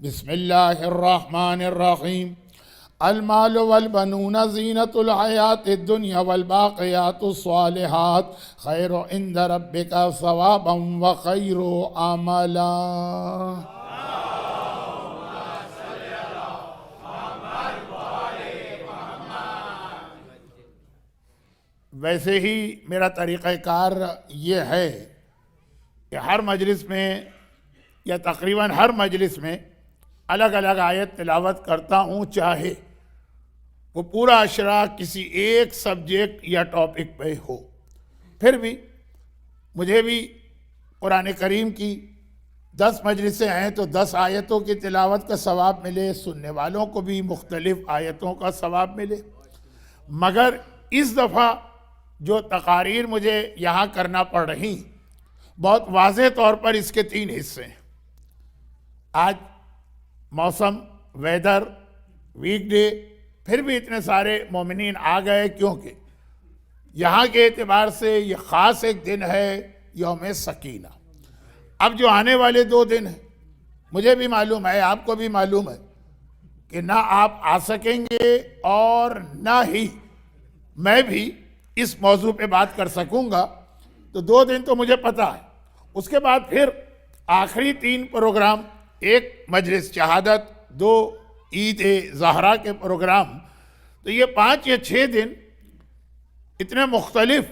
بسم اللہ الرحمن الرحیم المال والبنون زینۃ الحیات الدنیا والباقیات الصالحات خیر عند ربک ثوابا وخیر عملا۔ ویسے ہی میرا طریقہ کار یہ ہے کہ ہر مجلس میں یا تقریباً ہر مجلس میں الگ الگ آیت تلاوت کرتا ہوں، چاہے وہ پورا اشرا کسی ایک سبجیکٹ یا ٹاپک پہ ہو۔ پھر بھی مجھے بھی قرآن کریم کی 10 مجلسیں ہیں تو 10 آیتوں کی تلاوت کا ثواب ملے، سننے والوں کو بھی مختلف آیتوں کا ثواب ملے۔ مگر اس دفعہ جو تقاریر مجھے یہاں کرنا پڑ رہی، بہت واضح طور پر اس کے 3 حصے ہیں۔ آج موسم، ویدر، ویک ڈے، پھر بھی اتنے سارے مومنین آ گئے کیونکہ یہاں کے اعتبار سے یہ خاص ایک دن ہے، یوم سکینہ۔ اب جو آنے والے 2 دن ہیں، مجھے بھی معلوم ہے، آپ کو بھی معلوم ہے کہ نہ آپ آ سکیں گے اور نہ ہی میں بھی اس موضوع پہ بات کر سکوں گا، تو 2 دن تو مجھے پتہ ہے۔ اس کے بعد پھر آخری 3 پروگرام، 1 مجلس شہادت، 2 عید زہرا کے پروگرام، تو یہ 5 یا 6 دن اتنے مختلف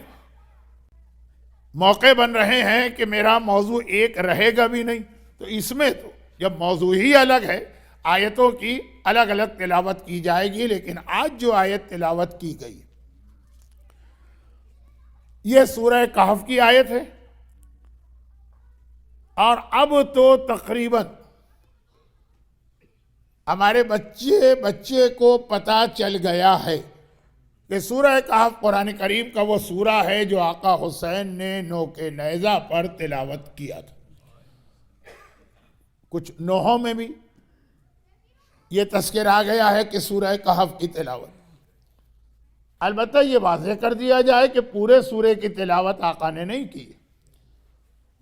موقع بن رہے ہیں کہ میرا موضوع ایک رہے گا بھی نہیں۔ تو اس میں تو جب موضوع ہی الگ ہے، آیتوں کی الگ الگ تلاوت کی جائے گی، لیکن آج جو آیت تلاوت کی گئی یہ سورہ کہف کی آیت ہے، اور اب تو تقریباً ہمارے بچے کو پتہ چل گیا ہے کہ سورہ کہف قرآن کریم کا وہ سورہ ہے جو آقا حسین نے نوک نیزہ پر تلاوت کیا تھا۔ کچھ نوحوں میں بھی یہ تذکر آ گیا ہے کہ سورہ کہف کی تلاوت۔ البتہ یہ واضح کر دیا جائے کہ پورے سورے کی تلاوت آقا نے نہیں کی،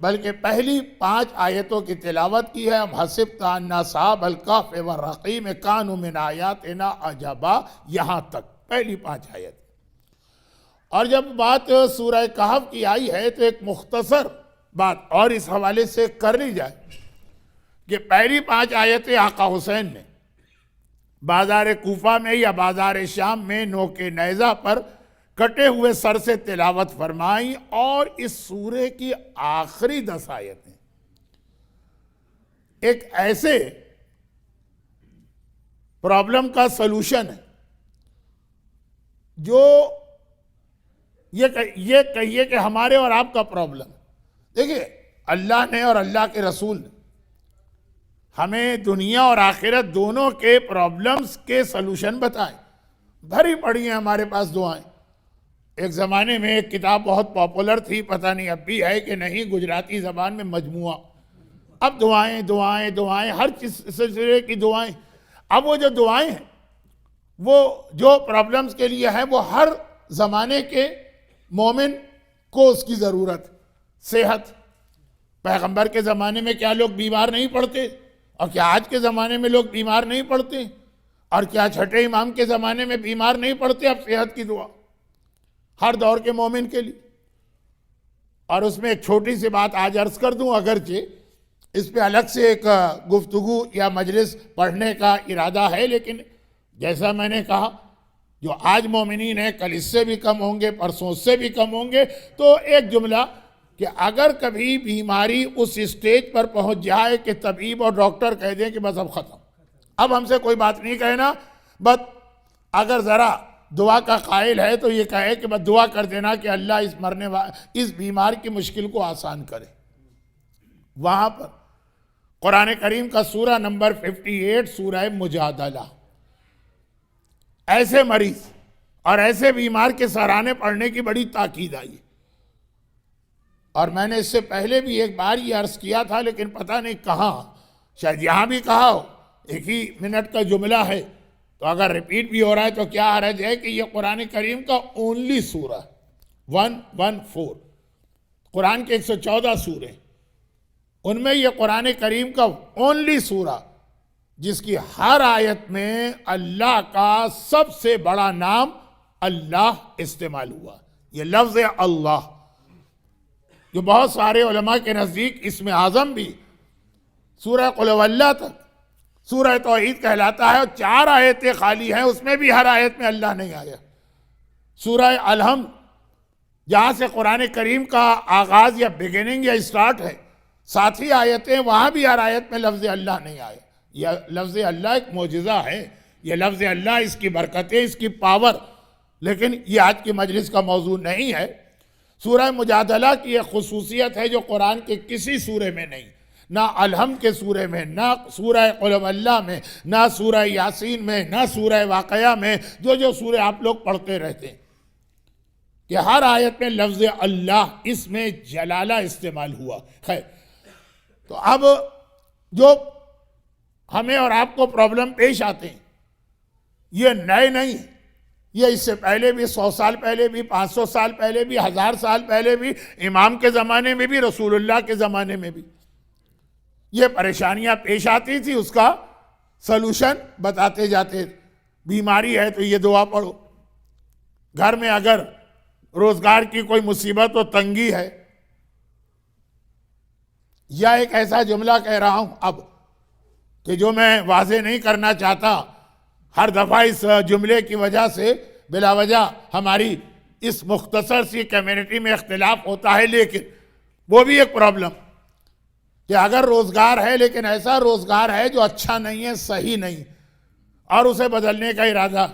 بلکہ پہلی 5 آیتوں کی تلاوت کی ہے۔ اب حسبت ان اصحاب الکہف والرقیم کانوا من آیاتنا عجبا، یہاں تک پہلی 5 آیت۔ اور جب بات سورہ کہف کی آئی ہے تو ایک مختصر بات اور اس حوالے سے کر لی جائے کہ پہلی 5 آیتیں آقا حسین نے بازار کوفہ میں یا بازار شام میں نوک نیزہ پر کٹے ہوئے سر سے تلاوت فرمائیں، اور اس سورے کی آخری 10 آیتیں ایک ایسے پرابلم کا سلوشن ہے جو یہ کہیے کہ ہمارے اور آپ کا پرابلم ہے۔ دیکھیے، اللہ نے اور اللہ کے رسول نے ہمیں دنیا اور آخرت دونوں کے پرابلمز کے سلوشن بتائیں۔ بھری پڑی ہیں ہمارے پاس دعائیں۔ ایک زمانے میں ایک کتاب بہت پاپولر تھی، پتہ نہیں اب بھی ہے کہ نہیں، گجراتی زبان میں مجموعہ۔ اب دعائیں دعائیں دعائیں، ہر سلسلے کی دعائیں۔ اب وہ جو دعائیں ہیں، وہ جو پرابلمز کے لیے ہیں، وہ ہر زمانے کے مومن کو اس کی ضرورت۔ صحت، پیغمبر کے زمانے میں کیا لوگ بیمار نہیں پڑتے؟ اور کیا آج کے زمانے میں لوگ بیمار نہیں پڑتے؟ اور کیا چھٹے امام کے زمانے میں بیمار نہیں پڑتے؟ اب صحت کی دعا ہر دور کے مومن کے لیے۔ اور اس میں ایک چھوٹی سی بات آج عرض کر دوں، اگرچہ اس پہ الگ سے ایک گفتگو یا مجلس پڑھنے کا ارادہ ہے، لیکن جیسا میں نے کہا، جو آج مومنین ہیں کل اس سے بھی کم ہوں گے، پرسوں اس سے بھی کم ہوں گے۔ تو ایک جملہ کہ اگر کبھی بیماری اس اسٹیج پر پہنچ جائے کہ طبیب اور ڈاکٹر کہہ دیں کہ بس اب ختم، اب ہم سے کوئی بات نہیں کہنا، بس اگر ذرا دعا کا قائل ہے تو یہ کہے کہ بس دعا کر دینا کہ اللہ اس بیمار کی مشکل کو آسان کرے۔ وہاں پر قرآن کریم کا سورہ نمبر 58 سورہ مجادلہ، ایسے مریض اور ایسے بیمار کے سرانے پڑھنے کی بڑی تاکید آئی۔ اور میں نے اس سے پہلے بھی ایک بار یہ عرض کیا تھا، لیکن پتہ نہیں کہاں، شاید یہاں بھی کہا ہو، 1 ہی منٹ کا جملہ ہے، تو اگر ریپیٹ بھی ہو رہا ہے تو کیا حرج ہے کہ یہ قرآن کریم کا اونلی سورہ 114، قرآن کے 114 سورے، ان میں یہ قرآن کریم کا اونلی سورہ جس کی ہر آیت میں اللہ کا سب سے بڑا نام اللہ استعمال ہوا. یہ لفظ اللہ جو بہت سارے علماء کے نزدیک اسم اعظم بھی سورہ قل هو اللہ تک سورہ توحید کہلاتا ہے، اور 4 آیتیں خالی ہیں، اس میں بھی ہر آیت میں اللہ نہیں آیا. سورہ الحمد جہاں سے قرآن کریم کا آغاز یا بگننگ یا اسٹارٹ ہے، 7 ہی آیتیں، وہاں بھی ہر آیت میں لفظ اللہ نہیں آیا. یہ لفظ اللہ ایک معجزہ ہے، یہ لفظ اللہ، اس کی برکتیں، اس کی پاور، لیکن یہ آج کی مجلس کا موضوع نہیں ہے. سورہ مجادلہ کی ایک خصوصیت ہے جو قرآن کے کسی سورے میں نہیں، نہ الحمد کے سورے میں، نہ سورہ قل هو اللہ میں، نہ سورہ یاسین میں، نہ سورہ واقعہ میں، جو سورے آپ لوگ پڑھتے رہتے ہیں، کہ ہر آیت میں لفظ اللہ، اس میں جلالہ استعمال ہوا. خیر، تو اب جو ہمیں اور آپ کو پرابلم پیش آتے ہیں یہ نئے نہیں، یہ اس سے پہلے بھی 100 سال پہلے بھی، 500 سال پہلے بھی، 1000 سال پہلے بھی، امام کے زمانے میں بھی، رسول اللہ کے زمانے میں بھی یہ پریشانیاں پیش آتی تھی. اس کا سلوشن بتاتے جاتے. بیماری ہے تو یہ دعا پڑھو، گھر میں اگر روزگار کی کوئی مصیبت و تنگی ہے، یا ایک ایسا جملہ کہہ رہا ہوں اب کہ جو میں واضح نہیں کرنا چاہتا، ہر دفعہ اس جملے کی وجہ سے بلا وجہ ہماری اس مختصر سی کمیونٹی میں اختلاف ہوتا ہے، لیکن وہ بھی ایک پرابلم کہ اگر روزگار ہے لیکن ایسا روزگار ہے جو اچھا نہیں ہے، صحیح نہیں، اور اسے بدلنے کا ارادہ.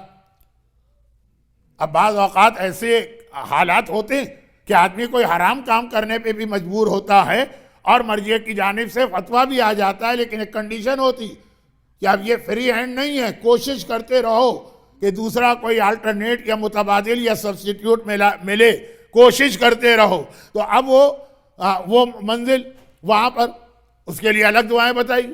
اب بعض اوقات ایسے حالات ہوتے ہیں کہ آدمی کوئی حرام کام کرنے پہ بھی مجبور ہوتا ہے اور مرجع کی جانب سے فتویٰ بھی آ جاتا ہے، لیکن ایک کنڈیشن ہوتی کہ اب یہ فری ہینڈ نہیں ہے، کوشش کرتے رہو کہ دوسرا کوئی آلٹرنیٹ یا متبادل یا سبسٹیٹیوٹ ملے، کوشش کرتے رہو. تو اب وہ منزل وہاں پر اس کے لیے الگ دعائیں بتائی.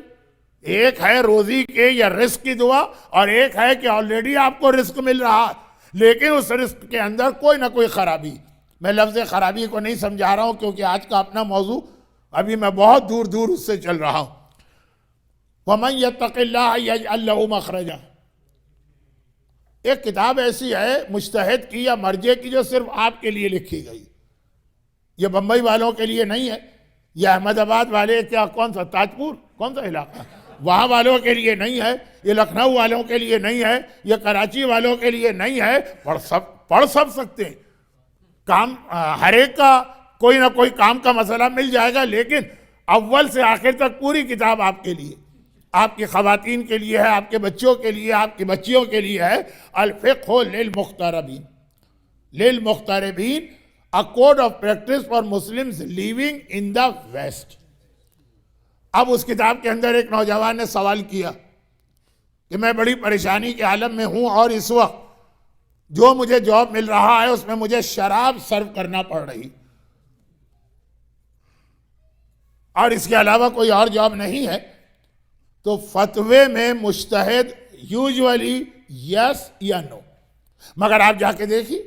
ایک ہے روزی کے یا رزق کی دعا، اور ایک ہے کہ آلریڈی آپ کو رزق مل رہا ہے لیکن اس رزق کے اندر کوئی نہ کوئی خرابی. میں لفظ خرابی کو نہیں سمجھا رہا ہوں کیونکہ آج کا اپنا موضوع ابھی میں بہت دور دور اس سے چل رہا ہوں. وَمَنْ يَتَّقِ اللَّهَ يَجْعَلْ لَهُ مَخْرَجًا، ایک کتاب ایسی ہے مجتہد کی یا مرجع کی جو صرف آپ کے لیے لکھی گئی. یہ بمبئی والوں کے لیے نہیں ہے، یہ احمد آباد والے، کیا کون سا تاجپور، کون سا علاقہ، وہاں والوں کے لیے نہیں ہے، یہ لکھنؤ والوں کے لیے نہیں ہے، یہ کراچی والوں کے لیے نہیں ہے. پڑھ سب سکتے ہیں، کام ہر ایک کا کوئی نہ کوئی کام کا مسئلہ مل جائے گا، لیکن اول سے آخر تک پوری کتاب آپ کے لیے، آپ کی خواتین کے لیے ہے، آپ کے بچوں کے لیے، آپ کی بچیوں کے لیے ہے. الفقہ للمغتربین، a code of practice for Muslims living in the West. اب اس کتاب کے اندر ایک نوجوان نے سوال کیا کہ میں بڑی پریشانی کے عالم میں ہوں اور اس وقت جو مجھے جاب مل رہا ہے اس میں مجھے شراب سرو کرنا پڑ رہی اور اس کے علاوہ کوئی اور جاب نہیں ہے. تو فتوے میں مجتہد یوزولی یس یا نو، مگر آپ جا کے دیکھیے،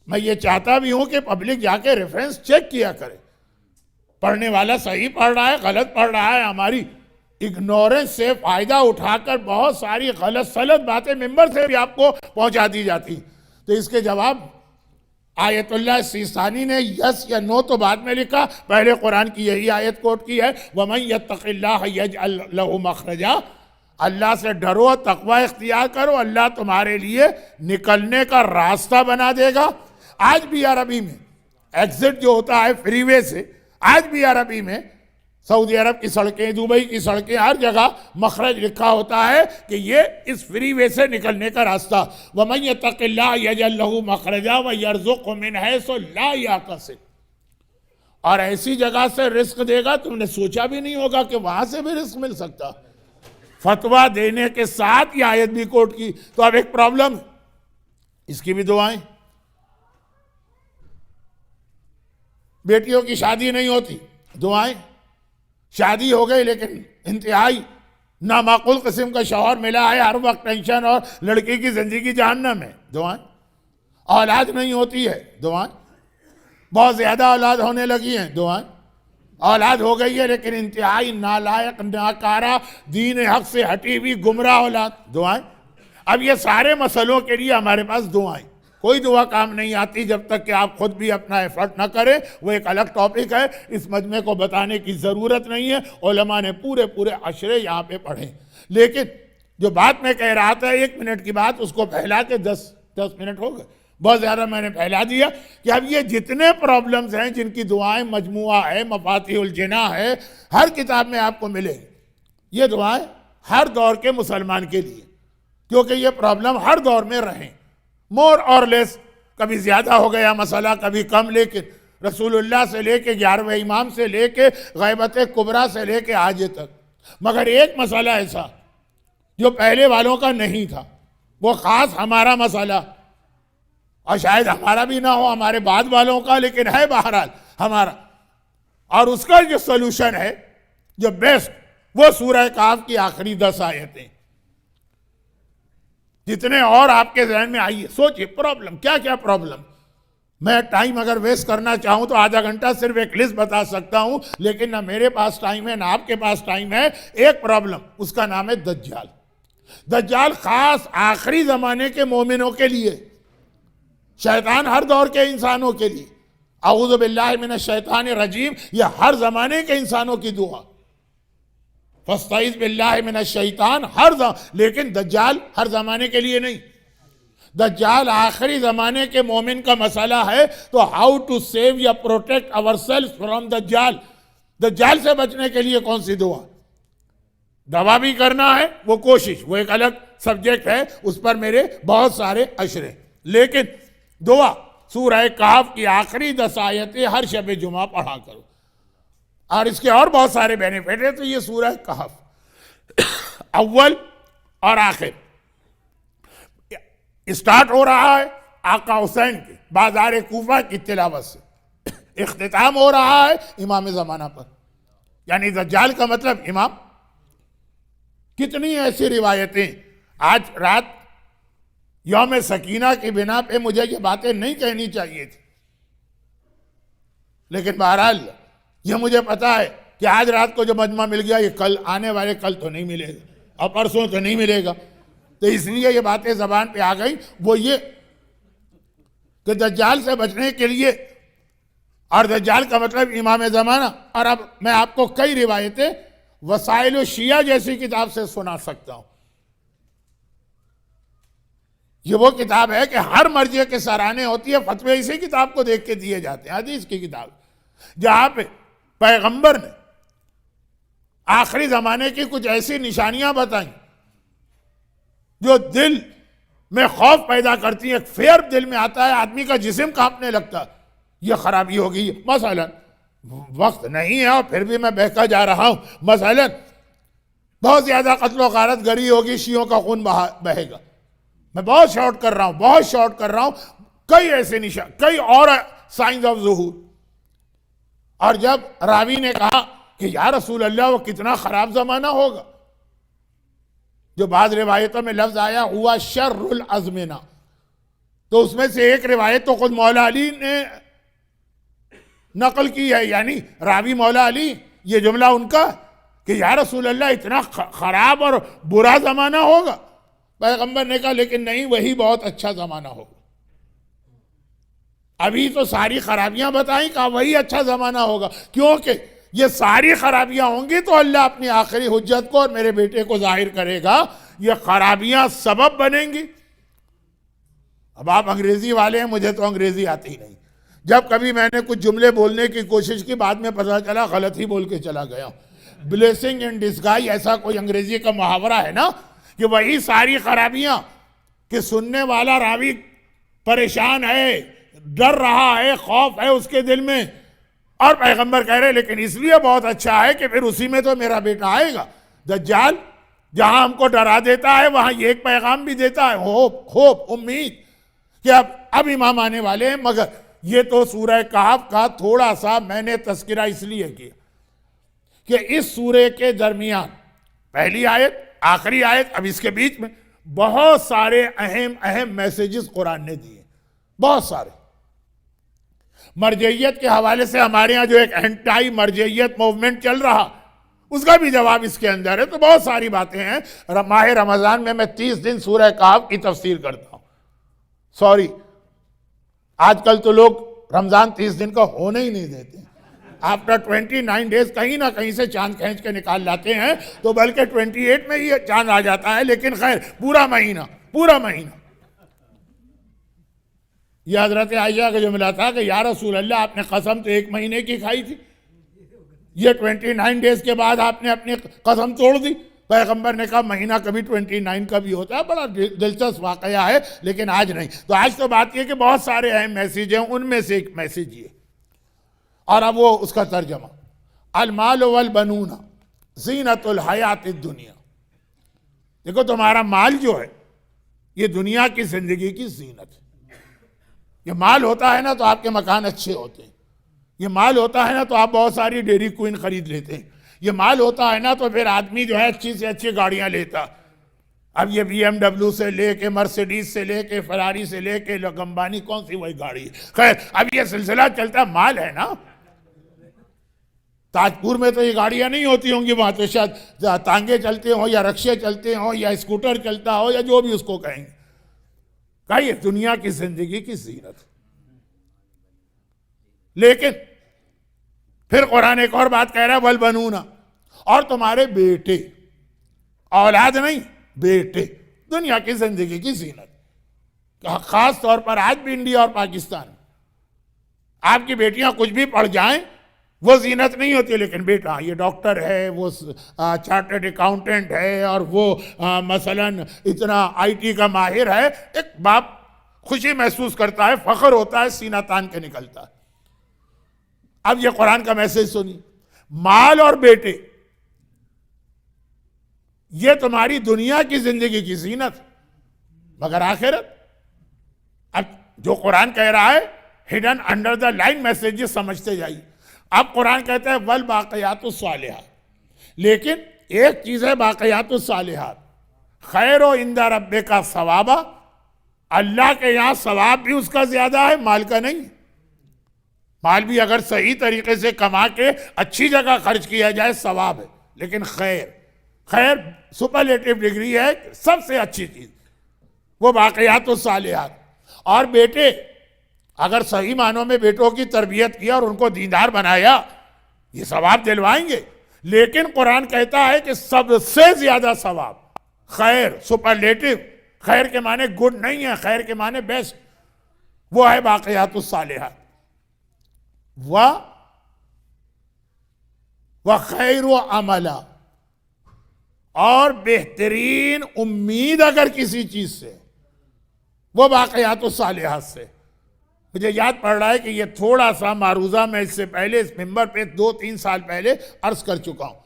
میں یہ چاہتا بھی ہوں کہ پبلک جا کے ریفرنس چیک کیا کرے، پڑھنے والا صحیح پڑھ رہا ہے، غلط پڑھ رہا ہے. ہماری اگنورنس سے فائدہ اٹھا کر بہت ساری غلط سلط باتیں ممبر سے بھی آپ کو پہنچا دی جاتی. تو اس کے جواب آیت اللہ سیستانی نے یس یا نو تو بعد میں لکھا، پہلے قرآن کی یہی آیت کوٹ کی ہے، وَمَنْ يَتَّقِ اللَّهَ يَجْعَلْ لَهُ مَخْرَجًا. اللہ سے ڈرو، تقوی اختیار کرو، اللہ تمہارے لیے نکلنے کا راستہ بنا دے گا. آج بھی عربی میں ایگزٹ جو ہوتا ہے فری وے سے، آج بھی عربی میں سعودی عرب کی سڑکیں، دبئی کی سڑکیں، ہر جگہ مخرج لکھا ہوتا ہے کہ یہ اس فری وے سے نکلنے کا راستہ. وَمَنْ يَتَّقِ اللَّهَ يَجْعَلْ لَهُ مَخْرَجًا وَيَرْزُقْهُ مِنْ حَيْثُ لَا يَحْتَسِبُ، اور ایسی جگہ سے رزق دے گا تم نے سوچا بھی نہیں ہوگا کہ وہاں سے بھی رزق مل سکتا. فتویٰ دینے کے ساتھ یہ آیت بھی کوٹ کی. تو اب ایک پرابلم، اس کی بھی دعائیں. بیٹیوں کی شادی نہیں ہوتی، دعائیں. شادی ہو گئی لیکن انتہائی نامعقول قسم کا شوہر ملا ہے، ہر وقت ٹینشن اور لڑکی کی زندگی جہنم ہے، دعائیں. اولاد نہیں ہوتی ہے، دعائیں. بہت زیادہ اولاد ہونے لگی ہیں، دعائیں. اولاد ہو گئی ہے لیکن انتہائی نالائق، ناکارہ، دین حق سے ہٹی ہوئی گمراہ اولاد، دعائیں۔ اب یہ سارے مسئلوں کے لیے ہمارے پاس دعائیں، کوئی دعا کام نہیں آتی جب تک کہ آپ خود بھی اپنا ایفرٹ نہ کریں، وہ ایک الگ ٹاپک ہے، اس مجمع کو بتانے کی ضرورت نہیں ہے، علماء نے پورے عشرے یہاں پہ پڑھیں۔ لیکن جو بات میں کہہ رہا تھا 1 منٹ کی بات، اس کو پھیلا کے 10 منٹ ہو گئے، بہت زیادہ میں نے پھیلا دیا، کہ اب یہ جتنے پرابلمز ہیں جن کی دعائیں مجموعہ ہے، مفاتیح الجناح ہے، ہر کتاب میں آپ کو ملے گی، یہ دعائیں ہر دور کے مسلمان کے لیے، کیونکہ یہ پرابلم ہر دور میں رہیں، مور اور لیس، کبھی زیادہ ہو گیا مسئلہ، کبھی کم، لیکن رسول اللہ سے لے کے 11ویں امام سے لے کے غیبت کبریٰ سے لے کے آج تک، مگر ایک مسئلہ ایسا جو پہلے والوں کا نہیں تھا، وہ خاص ہمارا مسئلہ، اور شاید ہمارا بھی نہ ہو، ہمارے بعد والوں کا، لیکن ہے بہرحال ہمارا، اور اس کا جو سلوشن ہے، جو بیسٹ، وہ سورہ کہف کی آخری 10 آیتیں، جتنے اور آپ کے ذہن میں آئیے، سوچئے پرابلم کیا پرابلم، میں ٹائم اگر ویسٹ کرنا چاہوں تو آدھا گھنٹہ صرف ایک لسٹ بتا سکتا ہوں، لیکن نہ میرے پاس ٹائم ہے نہ آپ کے پاس ٹائم ہے۔ ایک پرابلم، اس کا نام ہے دجال۔ دجال خاص آخری زمانے کے مومنوں کے لیے، شیطان ہر دور کے انسانوں کے لیے، اعوذ باللہ من الشیطان الرجیم، یہ ہر زمانے کے انسانوں کی دعا، فاستعذ باللہ من الشیطان، لیکن دجال ہر زمانے کے لیے نہیں، دجال آخری زمانے کے مومن کا مسئلہ ہے، تو ہاؤ ٹو سیو یا پروٹیکٹ آور سیلف فرام دجال، دجال سے بچنے کے لیے کون سی دعا، دعا بھی کرنا ہے، وہ کوشش، وہ ایک الگ سبجیکٹ ہے، اس پر میرے بہت سارے عشرے، لیکن دعا سورہ کہف کی آخری 10 آیتیں ہر شب جمعہ پڑھا کرو، اور اس کے اور بہت سارے بینیفٹ ہیں۔ تو یہ سورہ کہف اول اور آخر اسٹارٹ ہو رہا ہے آقا حسین کی بازار کوفہ کی تلاوت سے، اختتام ہو رہا ہے امام زمانہ پر، یعنی دجال کا مطلب امام۔ کتنی ایسی روایتیں، آج رات یوم سکینہ کی بنا پہ مجھے یہ باتیں نہیں کہنی چاہیے تھی، لیکن بہرحال یہ مجھے پتا ہے کہ آج رات کو جو مجمع مل گیا، یہ کل آنے والے کل تو نہیں ملے گا، اور پرسوں تو نہیں ملے گا، تو اس لیے یہ باتیں زبان پہ آ گئی، وہ یہ کہ دجال سے بچنے کے لیے، اور دجال کا مطلب امام زمانہ، اور اب میں آپ کو کئی روایتیں وسائل الشیعہ جیسی کتاب سے سنا سکتا ہوں۔ یہ وہ کتاب ہے کہ ہر مرجع کے سرانے ہوتی ہے، فتوے اسی کتاب کو دیکھ کے دیے جاتے ہیں، حدیث کی کتاب، جہاں پہ پیغمبر نے آخری زمانے کی کچھ ایسی نشانیاں بتائیں جو دل میں خوف پیدا کرتی ہیں، ایک فیئر دل میں آتا ہے، آدمی کا جسم کانپنے لگتا ہے، یہ خرابی ہوگی، مثلا وقت نہیں ہے اور پھر بھی میں بہکا جا رہا ہوں، مثلا بہت زیادہ قتل و غارت گری ہوگی، شیعوں کا خون بہے گا، میں بہت شارٹ کر رہا ہوں، کئی ایسے نشان، کئی اور سائنز آف ظہور۔ اور جب راوی نے کہا کہ یا رسول اللہ وہ کتنا خراب زمانہ ہوگا، جو بعض روایتوں میں لفظ آیا ہوا شر الازمنہ، تو اس میں سے ایک روایت تو خود مولا علی نے نقل کی ہے، یعنی راوی مولا علی، یہ جملہ ان کا کہ یا رسول اللہ اتنا خراب اور برا زمانہ ہوگا، پیغمبر نے کہا لیکن نہیں، وہی بہت اچھا زمانہ ہوگا، ابھی تو ساری خرابیاں بتائیں، کہا وہی اچھا زمانہ ہوگا، کیونکہ یہ ساری خرابیاں ہوں گی تو اللہ اپنی آخری حجت کو اور میرے بیٹے کو ظاہر کرے گا، یہ خرابیاں سبب بنیں گی۔ اب آپ انگریزی والے ہیں، مجھے تو انگریزی آتی ہی نہیں، جب کبھی میں نے کچھ جملے بولنے کی کوشش کی، بعد میں پتہ چلا غلط ہی بول کے چلا گیا ہوں۔ بلیسنگ ان ڈسگائز ایسا کوئی انگریزی کا محاورہ ہے نا، کہ وہی ساری خرابیاں، کہ سننے والا راوی پریشان ہے، ڈر رہا ہے، خوف ہے اس کے دل میں، اور پیغمبر کہہ رہے لیکن اس لیے بہت اچھا ہے کہ پھر اسی میں تو میرا بیٹا آئے گا۔ دجال جہاں ہم کو ڈرا دیتا ہے، وہاں یہ ایک پیغام بھی دیتا ہے، ہوپ، امید، کہ اب امام آنے والے ہیں۔ مگر یہ تو سورہ کہف کا تھوڑا سا میں نے تذکرہ اس لیے کیا کہ اس سورے کے درمیان پہلی آیت، آخری آیت، اب اس کے بیچ میں بہت سارے اہم میسیجز قرآن نے دیے، بہت سارے، مرجعیت کے حوالے سے ہمارے ہاں جو ایک اینٹائی مرجعیت موومنٹ چل رہا، اس کا بھی جواب اس کے اندر ہے۔ تو بہت ساری باتیں ہیں۔ ماہ رمضان میں 30 دن سورہ کہف کی تفسیر کرتا ہوں۔ سوری، آج کل تو لوگ رمضان 30 دن کا ہونے ہی نہیں دیتے۔ آفٹر 29 ڈیز کہیں نہ کہیں سے چاند کھینچ کے نکال لاتے ہیں، تو بلکہ 28 میں ہی چاند آ جاتا ہے، لیکن خیر پورا مہینہ۔ یہ حضرت عائشہ کا جملہ تھا کہ یا رسول اللہ، آپ نے قسم تو 1 مہینے کی کھائی تھی، یہ 29 ڈیز کے بعد آپ نے اپنی قسم توڑ دی۔ پیغمبر نے کہا مہینہ کبھی 29 کا بھی ہوتا ہے، بڑا دلچسپ واقعہ ہے، لیکن آج نہیں۔ تو آج تو بات یہ کہ بہت سارے اہم میسیج ہیں، ان میں سے ایک میسیج یہ، اور اب وہ اس کا ترجمہ، المال والبنون زینت الحیات الدنیا۔ دیکھو تمہارا مال جو ہے یہ دنیا کی زندگی کی زینت ہے۔ یہ مال ہوتا ہے نا تو آپ کے مکان اچھے ہوتے ہیں، یہ مال ہوتا ہے نا تو آپ بہت ساری ڈیری کوئن خرید لیتے ہیں، یہ مال ہوتا ہے نا تو پھر آدمی جو ہے اچھی سے اچھی گاڑیاں لیتا۔ اب یہ BMW سے لے کے، مرسیڈیز سے لے کے، فراری سے لے کے، لگمبانی کون سی وہی گاڑی ہے۔ خیر اب یہ سلسلہ چلتا ہے، مال ہے نا۔ تاجپور میں تو یہ گاڑیاں نہیں ہوتی ہوں گی، وہاں تو شاید تانگے چلتے ہوں یا رکشے چلتے ہوں یا اسکوٹر چلتا ہو یا جو بھی اس کو کہیں گے۔ کہا یہ دنیا کی زندگی کی زینت۔ لیکن پھر قرآن ایک اور بات کہہ رہا ہے، والبنون، اور تمہارے بیٹے، اولاد نہیں، بیٹے دنیا کی زندگی کی زینت۔ خاص طور پر آج بھی انڈیا اور پاکستان، آپ کی بیٹیاں کچھ بھی پڑھ جائیں وہ زینت نہیں ہوتی، لیکن بیٹا یہ ڈاکٹر ہے، وہ چارٹرڈ اکاؤنٹنٹ ہے، اور وہ مثلا اتنا IT کا ماہر ہے، ایک باپ خوشی محسوس کرتا ہے، فخر ہوتا ہے، سینہ تان کے نکلتا ہے۔ اب یہ قرآن کا میسج سنی، مال اور بیٹے یہ تمہاری دنیا کی زندگی کی زینت، مگر آخرت۔ اب جو قرآن کہہ رہا ہے hidden under the line messages سمجھتے جائیے۔ اب قرآن کہتا ہے والباقیات الصالحات، لیکن ایک چیز ہے باقیات الصالحات، خیر و عند ربک کا ثواب، اللہ کے یہاں ثواب بھی اس کا زیادہ ہے، مال کا نہیں۔ مال بھی اگر صحیح طریقے سے کما کے اچھی جگہ خرچ کیا جائے ثواب ہے، لیکن خیر سپرلیٹو ڈگری ہے، سب سے اچھی چیز وہ باقیات الصالحات۔ اور بیٹے اگر صحیح معنوں میں بیٹوں کی تربیت کیا اور ان کو دیندار بنایا، یہ ثواب دلوائیں گے، لیکن قرآن کہتا ہے کہ سب سے زیادہ ثواب، خیر سپرلیٹو، خیر کے معنی گڈ نہیں ہے، خیر کے معنی بیسٹ، وہ ہے باقیات الصالحات۔ وَخَيْرُ عَمَلًا، اور بہترین امید اگر کسی چیز سے، وہ باقیات الصالحات سے۔ مجھے یاد پڑ رہا ہے کہ یہ تھوڑا سا معروضہ میں اس سے پہلے اس ممبر پہ 2-3 سال پہلے عرض کر چکا ہوں۔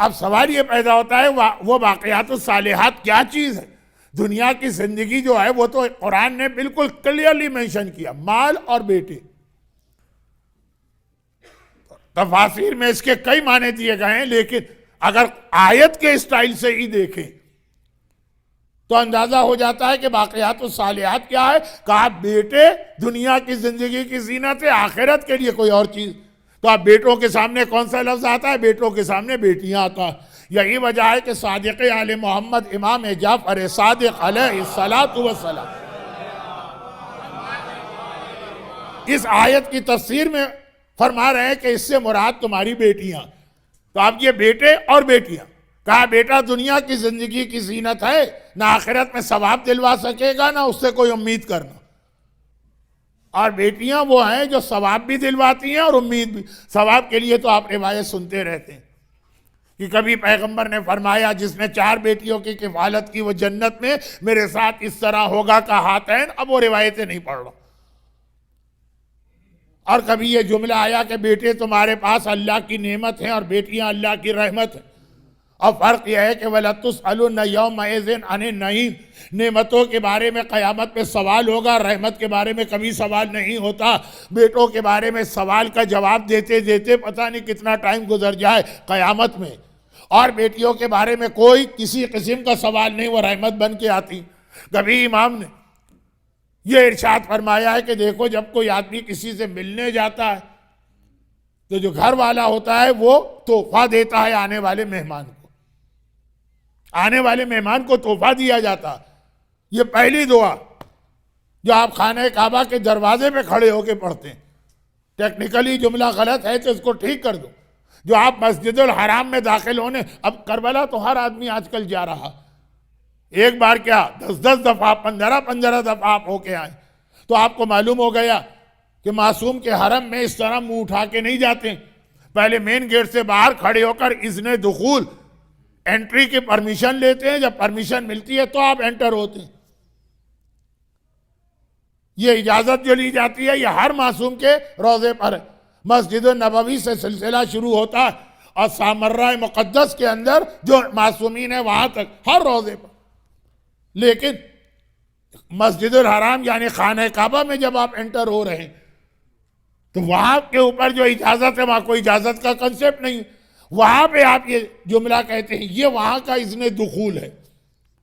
اب سوال یہ پیدا ہوتا ہے وہ باقیات الصالحات کیا چیز ہے؟ دنیا کی زندگی جو ہے وہ تو قرآن نے بالکل کلیئرلی مینشن کیا، مال اور بیٹے۔ تفاسیر میں اس کے کئی معنی دیے گئے ہیں، لیکن اگر آیت کے اسٹائل سے ہی دیکھیں تو اندازہ ہو جاتا ہے کہ باقیات الصالحات کیا ہے۔ کہا بیٹے دنیا کی زندگی کی زینت ہے، آخرت کے لیے کوئی اور چیز۔ تو اب بیٹوں کے سامنے کون سا لفظ آتا ہے؟ بیٹوں کے سامنے بیٹیاں آتا ہے۔ یہی وجہ ہے کہ صادق آل محمد امام جعفر صادق علیہ الصلاۃ والسلام اس آیت کی تفسیر میں فرما رہے ہیں کہ اس سے مراد تمہاری بیٹیاں۔ تو اب یہ بیٹے اور بیٹیاں، کہا بیٹا دنیا کی زندگی کی زینت ہے، نہ آخرت میں ثواب دلوا سکے گا نہ اس سے کوئی امید کرنا، اور بیٹیاں وہ ہیں جو ثواب بھی دلواتی ہیں اور امید بھی۔ ثواب کے لیے تو آپ روایت سنتے رہتے ہیں کہ کبھی پیغمبر نے فرمایا جس نے 4 بیٹیوں کی کفالت کی وہ جنت میں میرے ساتھ اس طرح ہوگا کا ہاتین۔ اب وہ روایتیں نہیں پڑھ رہا۔ اور کبھی یہ جملہ آیا کہ بیٹے تمہارے پاس اللہ کی نعمت ہیں اور بیٹیاں اللہ کی رحمت ہیں، اور فرق یہ ہے کہ وَلَتُسْأَلُنَّ يَوْمَئِذٍ عَنِ النَّعِيمِ، نعمتوں کے بارے میں قیامت میں سوال ہوگا، رحمت کے بارے میں کبھی سوال نہیں ہوتا۔ بیٹوں کے بارے میں سوال کا جواب دیتے دیتے پتہ نہیں کتنا ٹائم گزر جائے قیامت میں، اور بیٹیوں کے بارے میں کوئی کسی قسم کا سوال نہیں، وہ رحمت بن کے آتی۔ کبھی امام نے یہ ارشاد فرمایا ہے کہ دیکھو جب کوئی آدمی کسی سے ملنے جاتا ہے تو جو گھر والا ہوتا ہے وہ تحفہ دیتا ہے آنے والے مہمان کو، آنے والے مہمان کو تحفہ دیا جاتا۔ یہ پہلی دعا جو آپ خانہ کعبہ کے دروازے پہ کھڑے ہو کے پڑھتے ہیں، ٹیکنیکلی جملہ غلط ہے تو اس کو ٹھیک کر دو۔ جو آپ مسجد الحرام میں داخل ہونے، اب کربلا تو ہر آدمی آج کل جا رہا، ایک بار کیا 10 دفعہ 15 دفعہ آپ ہو کے آئیں تو آپ کو معلوم ہو گیا کہ معصوم کے حرم میں اس طرح منہ اٹھا کے نہیں جاتے، پہلے مین گیٹ سے باہر کھڑے ہو کر اذن دخول انٹری کی پرمیشن لیتے ہیں، جب پرمیشن ملتی ہے تو آپ انٹر ہوتے ہیں۔ یہ اجازت جو لی جاتی ہے یہ ہر معصوم کے روضے پر ہے۔ مسجد النبوی سے سلسلہ شروع ہوتا ہے اور سامرہ مقدس کے اندر جو معصومین ہیں وہاں تک ہر روضے پر، لیکن مسجد الحرام یعنی خانہ کعبہ میں جب آپ انٹر ہو رہے ہیں تو وہاں کے اوپر جو اجازت ہے وہاں کوئی اجازت کا کنسیپٹ نہیں، وہاں پہ آپ یہ جملہ کہتے ہیں، یہ وہاں کا اذن دخول ہے۔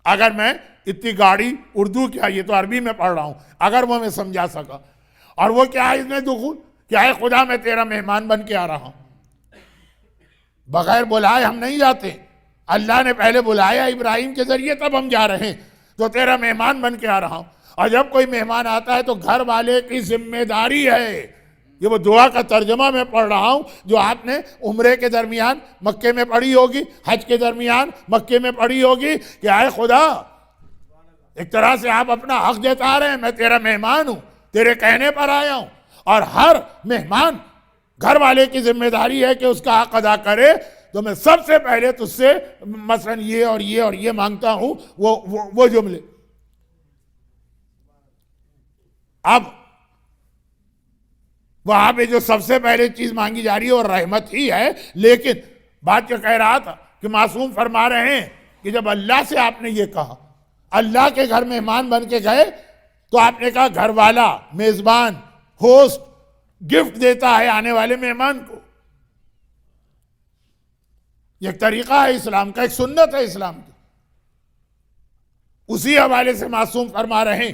اگر میں اتنی گاڑی اردو کیا، یہ تو عربی میں پڑھ رہا ہوں، اگر وہ میں سمجھا سکا، اور وہ کیا ہے اذن دخول، کیا ہے خدا میں تیرا مہمان بن کے آ رہا ہوں، بغیر بلائے ہم نہیں جاتے، اللہ نے پہلے بلایا ابراہیم کے ذریعے تب ہم جا رہے ہیں، تو تیرا مہمان بن کے آ رہا ہوں۔ اور جب کوئی مہمان آتا ہے تو گھر والے کی ذمہ داری ہے، یہ وہ دعا کا ترجمہ میں پڑھ رہا ہوں جو آپ نے عمرے کے درمیان مکے میں پڑھی ہوگی، حج کے درمیان مکے میں پڑھی ہوگی کہ اے خدا، ایک طرح سے آپ اپنا حق جتا رہے ہیں، میں تیرا مہمان ہوں، تیرے کہنے پر آیا ہوں، اور ہر مہمان گھر والے کی ذمہ داری ہے کہ اس کا حق ادا کرے، تو میں سب سے پہلے تجھ سے مثلا یہ اور یہ اور یہ مانگتا ہوں، وہ جملے۔ اب وہاں پہ جو سب سے پہلے چیز مانگی جا رہی ہے وہ رحمت ہی ہے، لیکن بات جو کہہ رہا تھا کہ معصوم فرما رہے ہیں کہ جب اللہ سے آپ نے یہ کہا، اللہ کے گھر مہمان بن کے گئے تو آپ نے کہا گھر والا، میزبان، ہوسٹ گفٹ دیتا ہے آنے والے مہمان کو، یہ ایک طریقہ ہے اسلام کا، ایک سنت ہے اسلام کی۔ اسی حوالے سے معصوم فرما رہے ہیں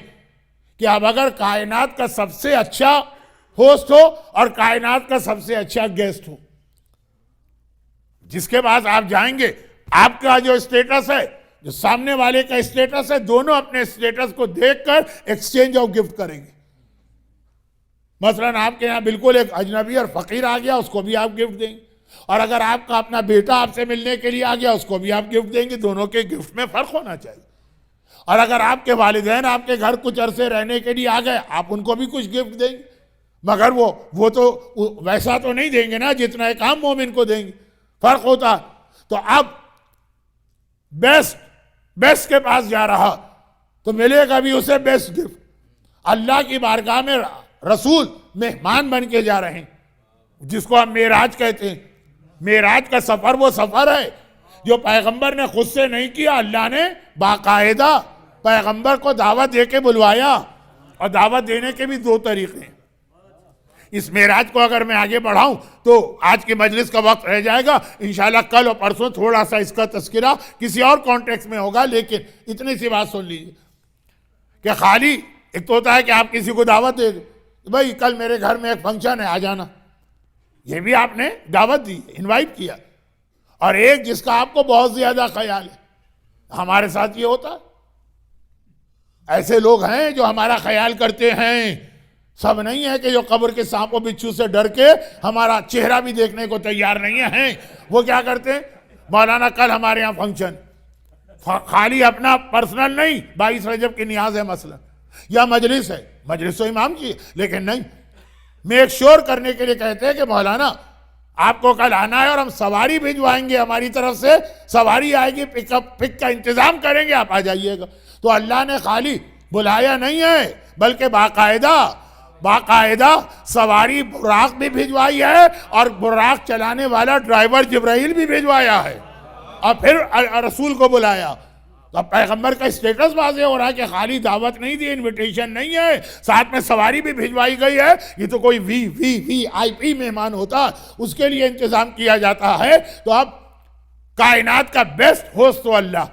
کہ اب اگر کائنات کا سب سے اچھا ہوسٹ ہو اور کائنات کا سب سے اچھا گیسٹ ہو، جس کے پاس آپ جائیں گے، آپ کا جو اسٹیٹس ہے، جو سامنے والے کا اسٹیٹس ہے، دونوں اپنے اسٹیٹس کو دیکھ کر ایکسچینج آف گفٹ کریں گے۔ مثلا آپ کے یہاں بالکل ایک اجنبی اور فقیر آ گیا، اس کو بھی آپ گفٹ دیں گے، اور اگر آپ کا اپنا بیٹا آپ سے ملنے کے لیے آ گیا، اس کو بھی آپ گفٹ دیں گے، دونوں کے گفٹ میں فرق ہونا چاہیے۔ اور اگر آپ کے والدین آپ کے گھر کچھ عرصے رہنے کے لیے آ گئے، آپ ان کو بھی کچھ گفٹ دیں گے، مگر وہ تو ویسا تو نہیں دیں گے نا جتنا ایک عام مومن کو دیں گے، فرق ہوتا۔ تو اب بیسٹ کے پاس جا رہا تو ملے گا بھی اسے بیسٹ گفٹ۔ اللہ کی بارگاہ میں رسول مہمان بن کے جا رہے ہیں، جس کو ہم معراج کہتے ہیں۔ معراج کا سفر وہ سفر ہے جو پیغمبر نے خود سے نہیں کیا، اللہ نے باقاعدہ پیغمبر کو دعوت دے کے بلوایا، اور دعوت دینے کے بھی 2 طریقے ہیں۔ اس معراج کو اگر میں آگے بڑھاؤں تو آج کی مجلس کا وقت رہ جائے گا، انشاءاللہ کل اور پرسوں تھوڑا سا اس کا تذکرہ کسی اور کانٹیکس میں ہوگا، لیکن اتنی سی بات سن لیجیے کہ خالی ایک تو ہوتا ہے کہ آپ کسی کو دعوت دے دیں، بھائی کل میرے گھر میں ایک فنکشن ہے آ جانا، یہ بھی آپ نے دعوت دی، انوائٹ کیا، اور ایک جس کا آپ کو بہت زیادہ خیال ہے۔ ہمارے ساتھ یہ ہوتا ہے، ایسے لوگ ہیں جو ہمارا خیال کرتے ہیں، سب نہیں ہے کہ جو قبر کے سانپ و بچھو سے ڈر کے ہمارا چہرہ بھی دیکھنے کو تیار نہیں ہیں۔ وہ کیا کرتے ہیں، مولانا کل ہمارے ہاں فنکشن، خالی اپنا پرسنل نہیں، 22 رجب کی نیاز ہے مثلا، یا مجلس ہے، مجلس تو امام کی ہے، لیکن نہیں، میک شور کرنے کے لیے کہتے ہیں کہ مولانا آپ کو کل آنا ہے اور ہم سواری بھجوائیں گے، ہماری طرف سے سواری آئے گی، پک کا انتظام کریں گے، آپ آ جائیے گا۔ تو اللہ نے خالی بلایا نہیں ہے بلکہ باقاعدہ سواری براق بھی بھجوائی ہے، اور براق چلانے والا ڈرائیور جبرائیل بھی بھجوایا ہے، اور پھر رسول کو بلایا۔ تو اب پیغمبر کا اسٹیٹس واضح ہو رہا ہے کہ خالی دعوت نہیں دی، انویٹیشن نہیں ہے، ساتھ میں سواری بھی بھجوائی گئی ہے۔ یہ تو کوئی وی آئی پی مہمان ہوتا، اس کے لیے انتظام کیا جاتا ہے۔ تو اب کائنات کا بیسٹ ہوسٹ تو اللہ،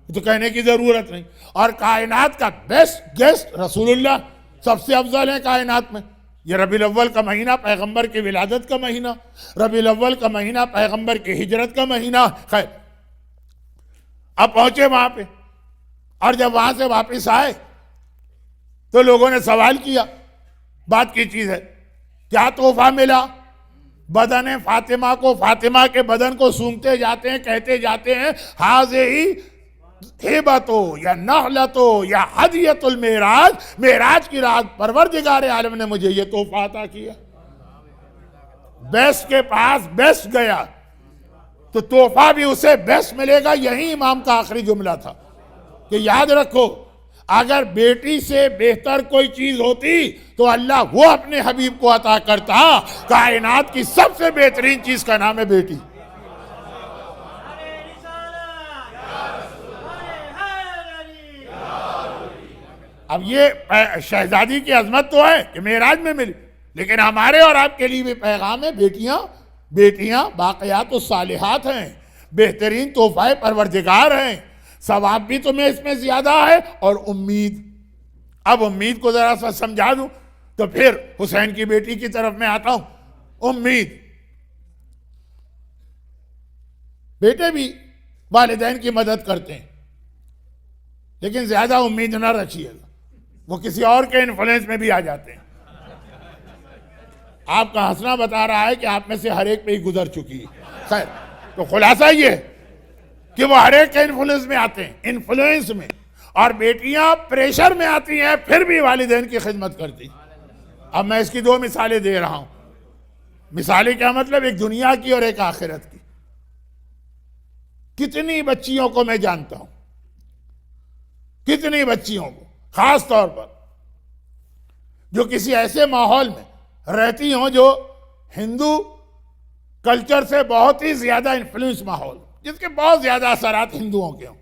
تو کہنے کی ضرورت نہیں، اور کائنات کا بیسٹ گیسٹ رسول اللہ، سب سے افضل ہیں کائنات میں. یہ ربیع الاول کا مہینہ پیغمبر کی ولادت کا مہینہ، ربیع الاول کا مہینہ پیغمبر کی ہجرت کا مہینہ. خیر، اب پہنچے وہاں پہ، اور جب وہاں سے واپس آئے تو لوگوں نے سوال کیا. بات کی چیز ہے، کیا تحفہ ملا؟ بدن فاطمہ کو، فاطمہ کے بدن کو سونگتے جاتے ہیں، کہتے جاتے ہیں ہاذہ ہبتو یا نخلتو یا ہدیۃ المعراج، معراج کی رات پروردگار عالم نے مجھے یہ تحفہ عطا کیا. بیسٹ کے پاس بیسٹ گیا تو تحفہ بھی اسے بیسٹ ملے گا. یہی امام کا آخری جملہ تھا کہ یاد رکھو، اگر بیٹی سے بہتر کوئی چیز ہوتی تو اللہ وہ اپنے حبیب کو عطا کرتا. کائنات کی سب سے بہترین چیز کا نام ہے بیٹی. اب یہ شہزادی کی عظمت تو ہے کہ معراج میں ملی، لیکن ہمارے اور آپ کے لیے بھی پیغام ہے، بیٹیاں باقیات الصالحات ہیں، بہترین تحفہ پروردگار ہیں. ثواب بھی تمہیں اس میں زیادہ ہے اور امید. اب امید کو ذرا سا سمجھا دوں تو پھر حسین کی بیٹی کی طرف میں آتا ہوں. امید، بیٹے بھی والدین کی مدد کرتے ہیں، لیکن زیادہ امید نہ رکھیے گا، وہ کسی اور کے انفلوئنس میں بھی آ جاتے ہیں. آپ کا ہنسنا بتا رہا ہے کہ آپ میں سے ہر ایک پہ ہی گزر چکی ہے. خیر، تو خلاصہ یہ ہے کہ وہ ہر ایک کے انفلوئنس میں آتے ہیں، انفلوئنس میں. اور بیٹیاں پریشر میں آتی ہیں پھر بھی والدین کی خدمت کرتی ہیں. اب میں اس کی 2 مثالیں دے رہا ہوں. مثالیں کیا مطلب؟ ایک دنیا کی اور ایک آخرت کی. کتنی بچیوں کو میں جانتا ہوں، کتنی بچیوں کو خاص طور پر جو کسی ایسے ماحول میں رہتی ہوں جو ہندو کلچر سے بہت ہی زیادہ انفلوئنس ماحول، جس کے بہت زیادہ اثرات ہندوؤں کے ہوں.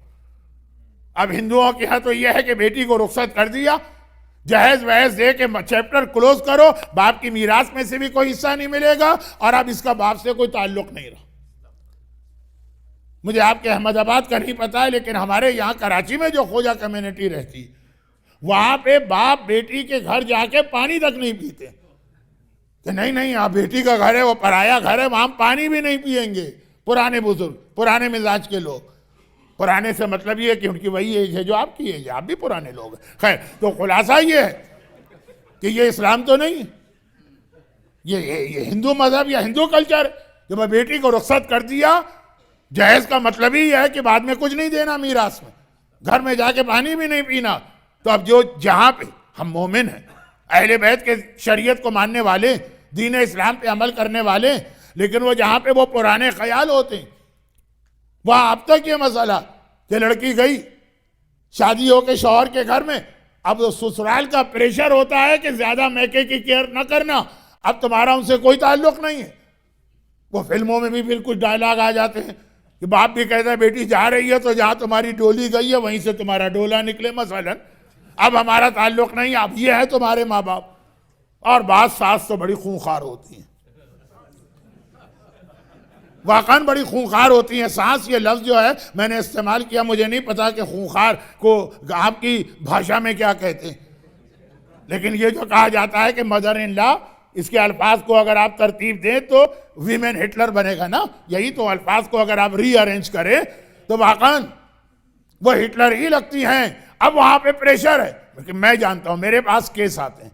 اب ہندوؤں کے ہاں تو یہ ہے کہ بیٹی کو رخصت کر دیا، جہیز وہیز دے کے چیپٹر کلوز کرو، باپ کی میراث میں سے بھی کوئی حصہ نہیں ملے گا، اور اب اس کا باپ سے کوئی تعلق نہیں رہا. مجھے آپ کے احمد آباد کا نہیں پتا ہے، لیکن ہمارے یہاں کراچی میں جو خوجہ کمیونٹی رہتی، وہاں پہ باپ بیٹی کے گھر جا کے پانی تک نہیں پیتے کہ نہیں آپ بیٹی کا گھر ہے، وہ پرایا گھر ہے، وہاں پانی بھی نہیں پیئیں گے. پرانے بزرگ، پرانے مزاج کے لوگ. پرانے سے مطلب یہ ہے کہ ان کی وہی ایج ہے جو آپ کی ایج ہے، آپ بھی پرانے لوگ ہیں. خیر، تو خلاصہ یہ ہے کہ یہ اسلام تو نہیں ہے، یہ ہندو مذہب یا ہندو کلچر. جب میں بیٹی کو رخصت کر دیا، جہیز کا مطلب ہی یہ ہے کہ بعد میں کچھ نہیں دینا میراث میں، گھر میں جا کے پانی بھی نہیں پینا. تو اب جو جہاں پہ ہم مومن ہیں، اہل بیت کے شریعت کو ماننے والے، دین اسلام پہ عمل کرنے والے، لیکن وہ جہاں پہ وہ پرانے خیال ہوتے ہیں، وہاں اب تک یہ مسئلہ کہ لڑکی گئی شادی ہو کے شوہر کے گھر میں، اب سسرال کا پریشر ہوتا ہے کہ زیادہ میکے کی کیئر نہ کرنا، اب تمہارا ان سے کوئی تعلق نہیں ہے. وہ فلموں میں بھی بالکل ڈائلاگ آ جاتے ہیں کہ باپ بھی کہتا ہے بیٹی جا رہی ہے تو جہاں تمہاری ڈولی گئی ہے وہیں سے تمہارا ڈولا نکلے مثلا، اب ہمارا تعلق نہیں، اب یہ ہے تمہارے ماں باپ. اور بعض ساس تو بڑی خونخوار ہوتی ہیں، واقعاً بڑی خونخوار ہوتی ہیں. سانس یہ لفظ جو ہے میں نے استعمال کیا، مجھے نہیں پتا کہ خونخوار کو آپ کی بھاشا میں کیا کہتے ہیں، لیکن یہ جو کہا جاتا ہے کہ مدر ان لا، اس کے الفاظ کو اگر آپ ترتیب دیں تو ویمن ہٹلر بنے گا نا. یہی تو الفاظ کو اگر آپ ری ارینج کریں تو واقعاً وہ ہٹلر ہی لگتی ہیں. اب وہاں پہ پریشر ہے، لیکن میں جانتا ہوں میرے پاس کیس آتے ہیں.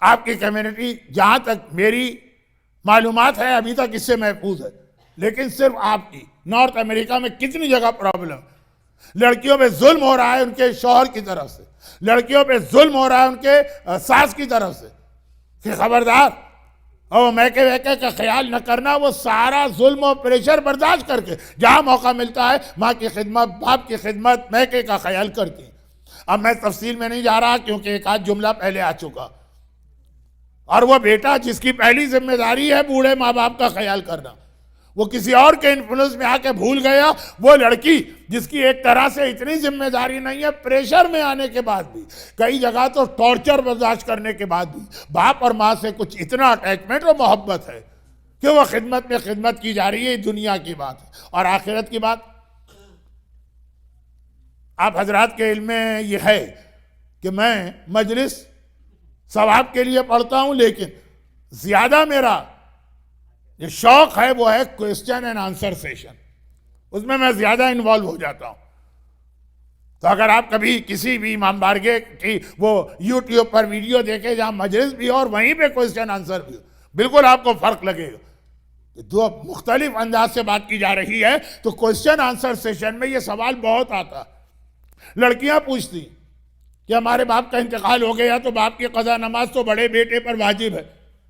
آپ کی کمیونٹی جہاں تک میری معلومات ہے ابھی تک اس سے محفوظ ہے، لیکن صرف آپ کی نارتھ امریکہ میں کتنی جگہ پرابلم، لڑکیوں پہ ظلم ہو رہا ہے ان کے شوہر کی طرف سے، لڑکیوں پہ ظلم ہو رہا ہے ان کے ساس کی طرف سے کہ خبردار، اور میکے ویکے کا خیال نہ کرنا. وہ سارا ظلم و پریشر برداشت کر کے جہاں موقع ملتا ہے ماں کی خدمت، باپ کی خدمت، میکے کا خیال کرتی ہیں. اب میں تفصیل میں نہیں جا رہا کیونکہ ایک آدھ جملہ پہلے آ چکا. اور وہ بیٹا جس کی پہلی ذمہ داری ہے بوڑھے ماں باپ کا خیال کرنا، وہ کسی اور کے انفلوئنس میں آ کے بھول گیا. وہ لڑکی جس کی ایک طرح سے اتنی ذمہ داری نہیں ہے، پریشر میں آنے کے بعد بھی، کئی جگہ تو ٹارچر برداشت کرنے کے بعد بھی باپ اور ماں سے کچھ اتنا اٹیچمنٹ اور محبت ہے کہ وہ خدمت میں خدمت کی جا رہی ہے. دنیا کی بات ہے. اور آخرت کی بات آپ حضرات کے علم میں یہ ہے کہ میں مجلس ثواب کے لیے پڑھتا ہوں، لیکن زیادہ میرا جو شوق ہے وہ ہے کوسچن اینڈ آنسر سیشن، اس میں زیادہ انوالو ہو جاتا ہوں۔ تو اگر آپ کبھی کسی بھی امام بارگاہ کی وہ یوٹیوب پر ویڈیو دیکھیں جہاں مجلس بھی ہو اور وہیں پہ کوسچن آنسر بھی ہو، بالکل آپ کو فرق لگے گا۔ دو مختلف انداز سے بات کی جا رہی ہے، تو کوسچن آنسر سیشن میں یہ سوال بہت آتا۔ لڑکیاں پوچھتی کہ ہمارے باپ کا انتقال ہو گیا تو باپ کی قضا نماز تو بڑے بیٹے پر واجب ہے،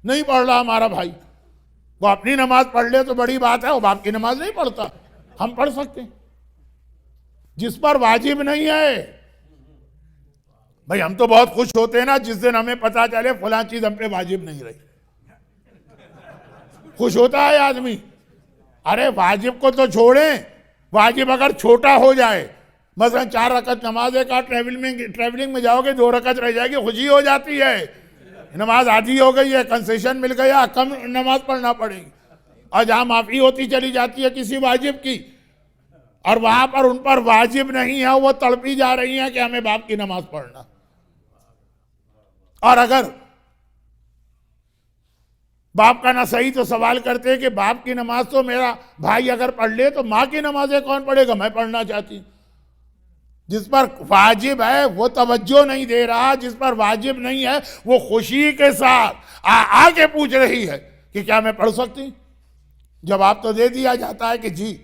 نہیں پڑھ رہا ہمارا بھائی، وہ اپنی نماز پڑھ لے تو بڑی بات ہے، وہ باپ کی نماز نہیں پڑھتا، ہم پڑھ سکتے ہیں جس پر واجب نہیں ہے۔ بھائی ہم تو بہت خوش ہوتے ہیں نا جس دن ہمیں پتا چلے فلاں چیز ہم پہ واجب نہیں رہی، خوش ہوتا ہے آدمی۔ ارے واجب کو تو چھوڑیں، واجب اگر چھوٹا ہو جائے، مثلا 4 رکعت نماز ہے کا ٹریولنگ میں جاؤ گے 2 رکعت رہ جائے گی، خوشی ہو جاتی ہے، نماز آدھی ہو گئی ہے، کنسیشن مل گیا، کم نماز پڑھنا پڑے گی۔ اور جہاں معافی ہوتی چلی جاتی ہے کسی واجب کی، اور وہاں پر ان پر واجب نہیں ہے، وہ تڑپی جا رہی ہیں کہ ہمیں باپ کی نماز پڑھنا۔ اور اگر باپ کا نہ صحیح تو سوال کرتے ہیں کہ باپ کی نماز تو میرا بھائی اگر پڑھ لے تو ماں کی نمازیں کون پڑھے گا، میں پڑھنا چاہتی ہوں۔ جس پر واجب ہے وہ توجہ نہیں دے رہا، جس پر واجب نہیں ہے وہ خوشی کے ساتھ آ کے پوچھ رہی ہے کہ کیا میں پڑھ سکتی ہوں؟ جواب تو دے دیا جاتا ہے کہ جی،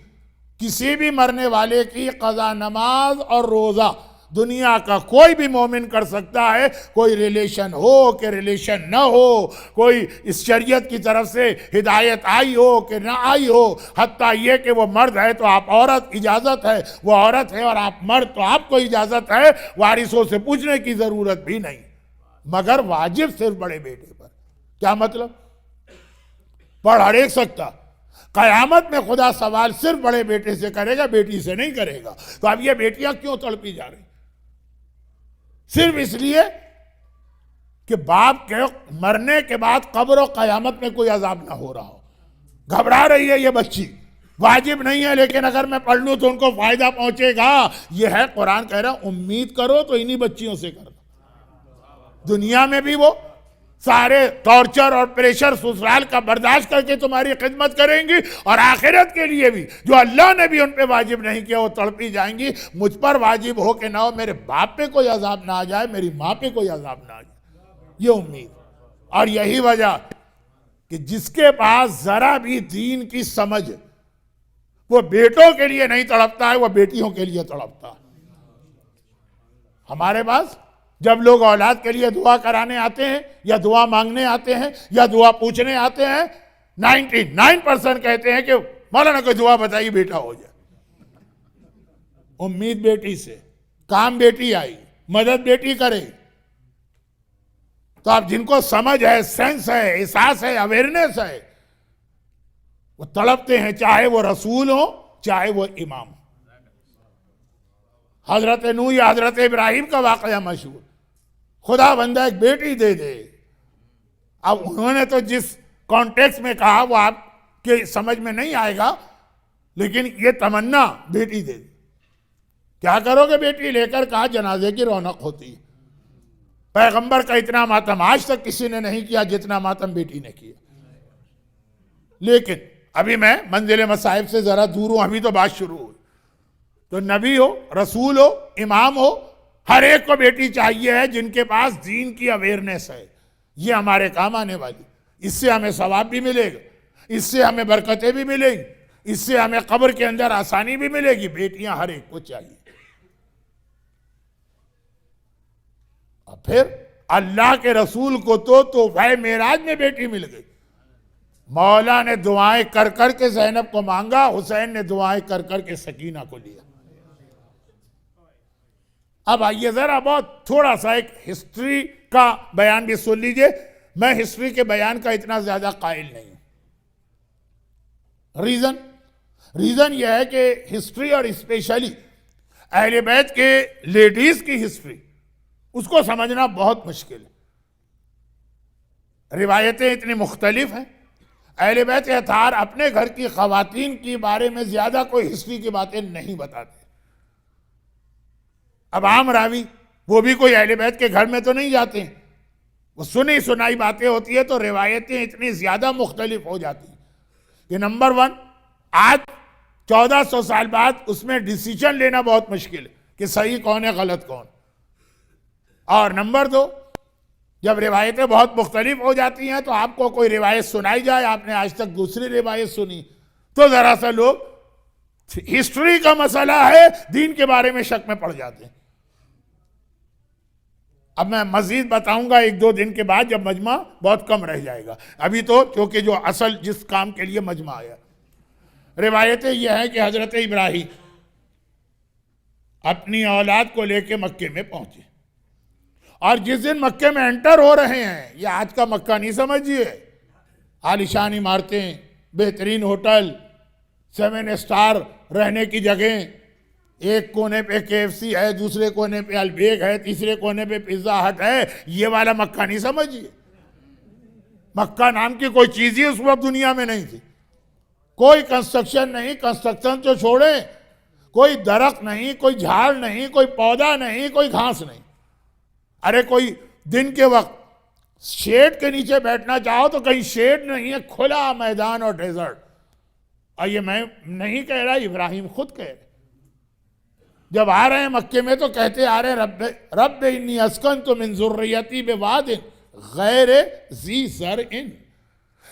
کسی بھی مرنے والے کی قضا نماز اور روزہ دنیا کا کوئی بھی مومن کر سکتا ہے، کوئی ریلیشن ہو کہ ریلیشن نہ ہو، کوئی اس شریعت کی طرف سے ہدایت آئی ہو کہ نہ آئی ہو، حتیٰ یہ کہ وہ مرد ہے تو آپ عورت، اجازت ہے، وہ عورت ہے اور آپ مرد تو آپ کو اجازت ہے، وارثوں سے پوچھنے کی ضرورت بھی نہیں، مگر واجب صرف بڑے بیٹے پر۔ کیا مطلب؟ پڑھ ہر ایک سکتا، قیامت میں خدا سوال صرف بڑے بیٹے سے کرے گا، بیٹی سے نہیں کرے گا۔ تو اب یہ بیٹیاں کیوں تڑپی جا رہی؟ صرف اس لیے کہ باپ کے مرنے کے بعد قبر و قیامت میں کوئی عذاب نہ ہو رہا ہو۔ گھبرا رہی ہے یہ بچی، واجب نہیں ہے لیکن اگر میں پڑھ لوں تو ان کو فائدہ پہنچے گا۔ یہ ہے قرآن کہہ رہا امید کرو تو انہی بچیوں سے کرنا۔ دنیا میں بھی وہ سارے ٹارچر اور پریشر سسرال کا برداشت کر کے تمہاری خدمت کریں گی، اور آخرت کے لیے بھی جو اللہ نے بھی ان پہ واجب نہیں کیا وہ تڑپی جائیں گی، مجھ پر واجب ہو کہ نہ ہو، میرے باپ پہ کوئی عذاب نہ آ جائے، میری ماں پہ کوئی عذاب نہ آ جائے، یہ امید۔ اور یہی وجہ کہ جس کے پاس ذرا بھی دین کی سمجھ، وہ بیٹوں کے لیے نہیں تڑپتا ہے، وہ بیٹیوں کے لیے تڑپتا ہے۔ ہمارے پاس جب لوگ اولاد کے لیے دعا کرانے آتے ہیں یا دعا مانگنے آتے ہیں یا دعا پوچھنے آتے ہیں، 99% کہتے ہیں کہ مولانا کوئی دعا بتائیے بیٹا ہو جائے۔ امید بیٹی سے، کام بیٹی آئی، مدد بیٹی کرے۔ تو آپ جن کو سمجھ ہے، سینس ہے، احساس ہے، اویئرنیس ہے، وہ تڑپتے ہیں، چاہے وہ رسول ہو چاہے وہ امام ہو۔ حضرت نوح یا حضرت ابراہیم کا واقعہ مشہور، خدا بندہ ایک بیٹی دے دے۔ اب انہوں نے تو جس کانٹیکس میں کہا وہ آپ کے سمجھ میں نہیں آئے گا، لیکن یہ تمنا بیٹی دے دے۔ کیا کرو گے بیٹی لے کر؟ کہا جنازے کی رونق ہوتی ہے۔ پیغمبر کا اتنا ماتم آج تک کسی نے نہیں کیا جتنا ماتم بیٹی نے کیا۔ لیکن ابھی میں منزل مصائب سے ذرا دور ہوں، ابھی تو بات شروع ہوئی۔ تو نبی ہو، رسول ہو، امام ہو، ہر ایک کو بیٹی چاہیے ہے جن کے پاس دین کی اویئرنیس ہے۔ یہ ہمارے کام آنے والی، اس سے ہمیں ثواب بھی ملے گا، اس سے ہمیں برکتیں بھی ملیں گی، اس سے ہمیں قبر کے اندر آسانی بھی ملے گی۔ بیٹیاں ہر ایک کو چاہیے۔ اور پھر اللہ کے رسول کو تو تحفہ معراج میں بیٹی مل گئی۔ مولا نے دعائیں کر کر کے زینب کو مانگا، حسین نے دعائیں کر کر کے سکینہ کو لیا۔ اب آئیے ذرا بہت تھوڑا سا ایک ہسٹری کا بیان بھی سن لیجئے۔ میں ہسٹری کے بیان کا اتنا زیادہ قائل نہیں ہوں۔ ریزن یہ ہے کہ ہسٹری اور اسپیشلی اہل بیت کے لیڈیز کی ہسٹری، اس کو سمجھنا بہت مشکل ہے۔ روایتیں اتنی مختلف ہیں۔ اہل بیت اطہار اپنے گھر کی خواتین کے بارے میں زیادہ کوئی ہسٹری کی باتیں نہیں بتاتے۔ اب عام راوی وہ بھی کوئی اہل بیت کے گھر میں تو نہیں جاتے ہیں، وہ سنی سنائی باتیں ہوتی ہے تو روایتیں اتنی زیادہ مختلف ہو جاتی ہیں کہ نمبر 1 آج 1400 سال بعد اس میں ڈیسیجن لینا بہت مشکل ہے کہ صحیح کون ہے غلط کون. اور نمبر 2 جب روایتیں بہت مختلف ہو جاتی ہیں تو آپ کو کوئی روایت سنائی جائے، آپ نے آج تک دوسری روایت سنی، تو ذرا سا لوگ ہسٹری کا مسئلہ ہے دین کے بارے میں شک میں پڑ جاتے ہیں. اب میں مزید بتاؤں گا 1-2 دن کے بعد جب مجمع بہت کم رہ جائے گا. ابھی تو کیونکہ جو اصل جس کام کے لیے مجمع آیا، روایتیں یہ ہیں کہ حضرت ابراہیم اپنی اولاد کو لے کے مکے میں پہنچے، اور جس دن مکے میں انٹر ہو رہے ہیں، یہ آج کا مکہ نہیں سمجھیے، عالیشان عمارتیں، بہترین ہوٹل، 7 اسٹار رہنے کی جگہیں، ایک کونے پہ KFC ہے، دوسرے کونے پہ البیگ ہے، تیسرے کونے پہ پیزا ہٹ ہے، یہ والا مکہ نہیں سمجھیے. مکہ نام کی کوئی چیز ہی اس وقت دنیا میں نہیں تھی. کوئی کنسٹرکشن نہیں، کنسٹرکشن تو چھوڑیں، کوئی درخت نہیں، کوئی جھاڑ نہیں، کوئی پودا نہیں، کوئی گھاس نہیں. ارے کوئی دن کے وقت شیڈ کے نیچے بیٹھنا چاہو تو کہیں شیڈ نہیں ہے، کھلا میدان اور ڈیزرٹ. اور یہ میں نہیں کہہ رہا، ابراہیم خود کہہ رہے. جب آ رہے ہیں مکے میں تو کہتے آ رہے ہیں رب انی اسکنت من ذریتی بواد غیر ذی زرع،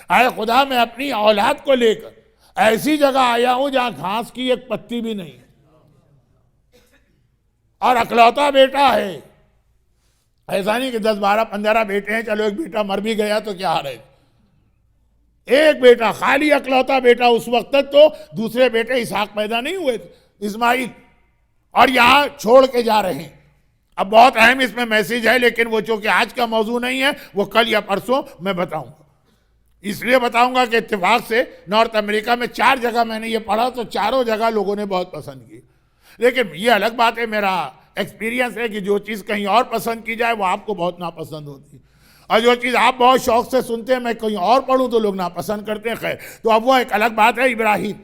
اے خدا میں اپنی اولاد کو لے کر ایسی جگہ آیا ہوں جہاں گھاس کی ایک پتی بھی نہیں ہے، اور اکلوتا بیٹا ہے. ایسا نہیں کہ 10-12-15 بیٹے ہیں، چلو ایک بیٹا مر بھی گیا تو کیا رہے، ایک بیٹا، خالی اکلوتا بیٹا. اس وقت تک تو دوسرے بیٹے اسحاق پیدا نہیں ہوئے تھے، اسماعیل، اور یہاں چھوڑ کے جا رہے ہیں. اب بہت اہم اس میں میسیج ہے، لیکن وہ چونکہ آج کا موضوع نہیں ہے، وہ کل یا پرسوں میں بتاؤں گا. اس لیے بتاؤں گا کہ اتفاق سے نارتھ امریکہ میں 4 جگہ میں نے یہ پڑھا تو چاروں جگہ لوگوں نے بہت پسند کی. لیکن یہ الگ بات ہے، میرا ایکسپیرینس ہے کہ جو چیز کہیں اور پسند کی جائے وہ آپ کو بہت ناپسند ہوتی ہے، اور جو چیز آپ بہت شوق سے سنتے ہیں میں کہیں اور پڑھوں تو لوگ ناپسند کرتے ہیں. خیر، تو اب وہ ایک الگ بات ہے. ابراہیم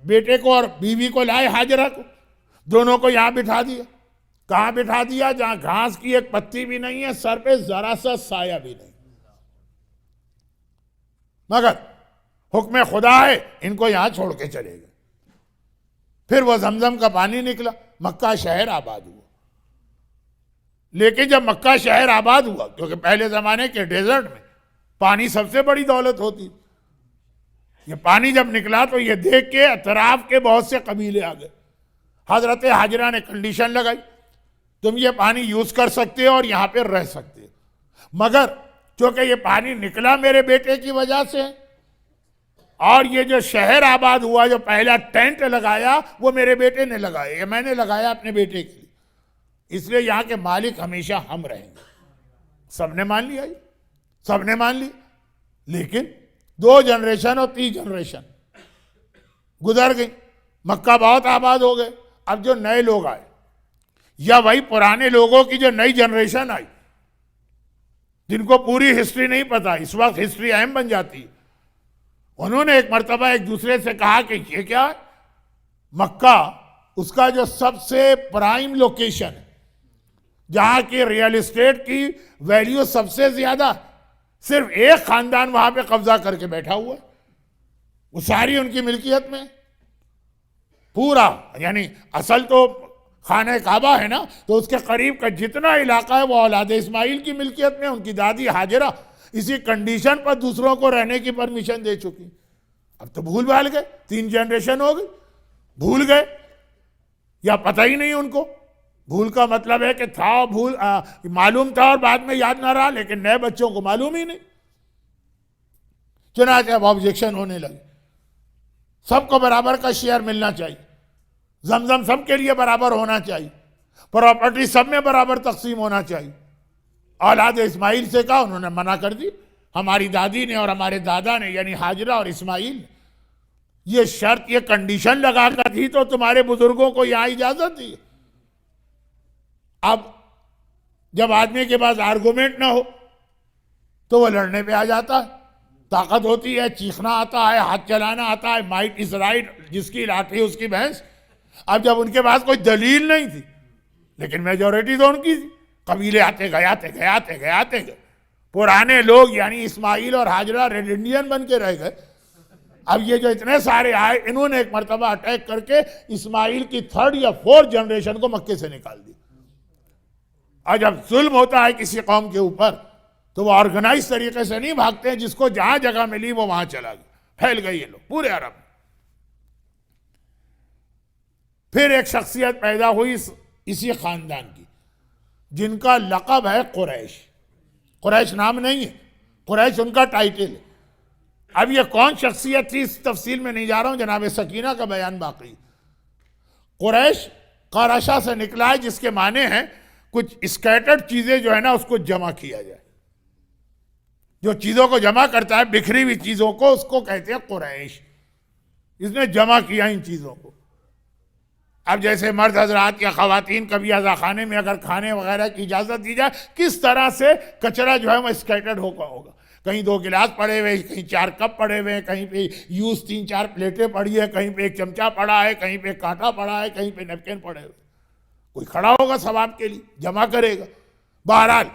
بیٹے کو اور بیوی کو لائے، ہاجرہ کو، دونوں کو یہاں بٹھا دیا. کہاں بٹھا دیا؟ جہاں گھاس کی ایک پتی بھی نہیں ہے، سر پہ ذرا سا سایہ بھی نہیں، مگر حکم خدا ہے ان کو یہاں چھوڑ کے چلے گئے. پھر وہ زمزم کا پانی نکلا، مکہ شہر آباد ہوا. لیکن جب مکہ شہر آباد ہوا، کیونکہ پہلے زمانے کے ڈیزرٹ میں پانی سب سے بڑی دولت ہوتی، یہ پانی جب نکلا تو یہ دیکھ کے اطراف کے بہت سے قبیلے آ گئے. حضرت حاجرہ نے کنڈیشن لگائی، تم یہ پانی یوز کر سکتے ہو اور یہاں پہ رہ سکتے ہو، مگر چونکہ یہ پانی نکلا میرے بیٹے کی وجہ سے، اور یہ جو شہر آباد ہوا، جو پہلا ٹینٹ لگایا وہ میرے بیٹے نے لگایا، یہ میں نے لگایا اپنے بیٹے کے لیے، اس لیے یہاں کے مالک ہمیشہ ہم رہیں گے. سب نے مان لیا، سب نے مان لی. لیکن 2 جنریشن اور 3 جنریشن گزر گئی، مکہ بہت آباد ہو گئے. اب جو نئے لوگ آئے یا وہی پرانے لوگوں کی جو نئی جنریشن آئی جن کو پوری ہسٹری نہیں پتا، اس وقت ہسٹری اہم بن جاتی ہے، انہوں نے ایک مرتبہ ایک دوسرے سے کہا کہ یہ کیا ہے؟ مکہ اس کا جو سب سے پرائم لوکیشن ہے، جہاں کی ریل اسٹیٹ کی ویلیو سب سے زیادہ، صرف ایک خاندان وہاں پہ قبضہ کر کے بیٹھا ہوا ہے، وہ ساری ان کی ملکیت میں پورا، یعنی اصل تو خانہ کعبہ ہے نا، تو اس کے قریب کا جتنا علاقہ ہے وہ اولاد اسماعیل کی ملکیت میں. ان کی دادی حاجرہ اسی کنڈیشن پر دوسروں کو رہنے کی پرمیشن دے چکی. اب تو بھول بھال گئے، 3 جنریشن ہو گئی، بھول گئے یا پتہ ہی نہیں ان کو. بھول کا مطلب ہے کہ تھا معلوم تھا اور بعد میں یاد نہ رہا، لیکن نئے بچوں کو معلوم ہی نہیں. چنانچہ اب آبجیکشن ہونے لگے، سب کو برابر کا شیئر ملنا چاہیے، زمزم سب کے لیے برابر ہونا چاہیے، پراپرٹی سب میں برابر تقسیم ہونا چاہیے. اولاد اسماعیل سے کہا، انہوں نے منع کر دی. ہماری دادی نے اور ہمارے دادا نے، یعنی حاجرہ اور اسماعیل نے یہ شرط، یہ کنڈیشن لگا کر تھی تو تمہارے بزرگوں کو یہاں اجازت دی. اب جب آدمی کے پاس آرگومنٹ نہ ہو تو وہ لڑنے پہ آ جاتا ہے. طاقت ہوتی ہے، چیخنا آتا ہے، ہاتھ چلانا آتا ہے، مائٹ از رائٹ، جس کی لاٹھی اس کی بھینس. اب جب ان کے پاس کوئی دلیل نہیں تھی لیکن میجورٹی تو ان کی تھی. قبیلے آتے گئے. پرانے لوگ یعنی اسماعیل اور ہاجرہ ریڈ انڈین بن کے رہ گئے. اب یہ جو اتنے سارے آئے, انہوں نے ایک مرتبہ اٹیک کر کے اسماعیل کی 3rd یا 4th جنریشن کو مکے سے نکال دی. اور جب ظلم ہوتا ہے کسی قوم کے اوپر تو وہ آرگنائز طریقے سے نہیں بھاگتے ہیں, جس کو جہاں جگہ ملی وہ وہاں چلا گیا. پھیل گئی یہ لوگ پورے عرب میں. پھر ایک شخصیت پیدا ہوئی اسی خاندان کی جن کا لقب ہے قریش. قریش نام نہیں ہے, قریش ان کا ٹائٹل ہے. اب یہ کون شخصیت تھی اس تفصیل میں نہیں جا رہا ہوں, جناب سکینہ کا بیان باقی. قریش قرشہ سے نکلا ہے, جس کے معنی ہیں کچھ اسکیٹرڈ چیزیں جو ہے نا اس کو جمع کیا جائے. جو چیزوں کو جمع کرتا ہے, بکھری ہوئی چیزوں کو, اس کو کہتے ہیں قریش. اس نے جمع کیا ان چیزوں کو. اب جیسے مرد حضرات یا خواتین کبھی عزا خانے میں اگر کھانے وغیرہ کی اجازت دی جائے, کس طرح سے کچرا جو ہے وہ اسکیٹرڈ ہوگا. کہیں 2 گلاس پڑے ہوئے, کہیں 4 کپ پڑے ہوئے, کہیں پہ یوز 3-4 پلیٹیں پڑی ہے, کہیں پہ ایک چمچہ پڑا ہے, کہیں پہ کانٹا پڑا ہے, کہیں پہ نیپکن پڑے ہوئے. کوئی کھڑا ہوگا ثواب کے لیے, جمع کرے گا. بہرحال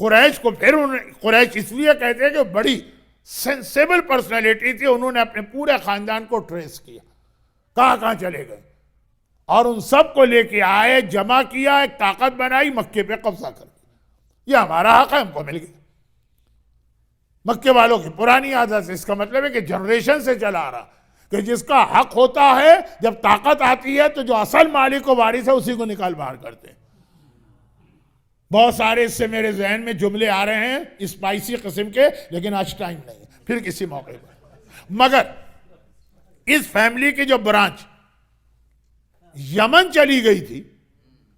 قریش کو پھر قریش اس لیے کہتے ہیں کہ بڑی سینسیبل پرسنالٹی تھی. انہوں نے اپنے پورے خاندان کو ٹریس کیا, کہاں چلے گئے, اور ان سب کو لے کے آئے, جمع کیا, ایک طاقت بنائی, مکے پہ قبضہ کر دیا. یہ ہمارا حق ہے, ہم کو مل گیا. مکے والوں کی پرانی عادت ہے. اس کا مطلب ہے کہ جنریشن سے چلا آ رہا کہ جس کا حق ہوتا ہے, جب طاقت آتی ہے تو جو اصل مالک و وارث ہے اسی کو نکال باہر کرتے ہیں. بہت سارے اس سے میرے ذہن میں جملے آ رہے ہیں اسپائسی قسم کے, لیکن آج ٹائم نہیں ہے, پھر کسی موقع پر. مگر اس فیملی کی جو برانچ یمن چلی گئی تھی,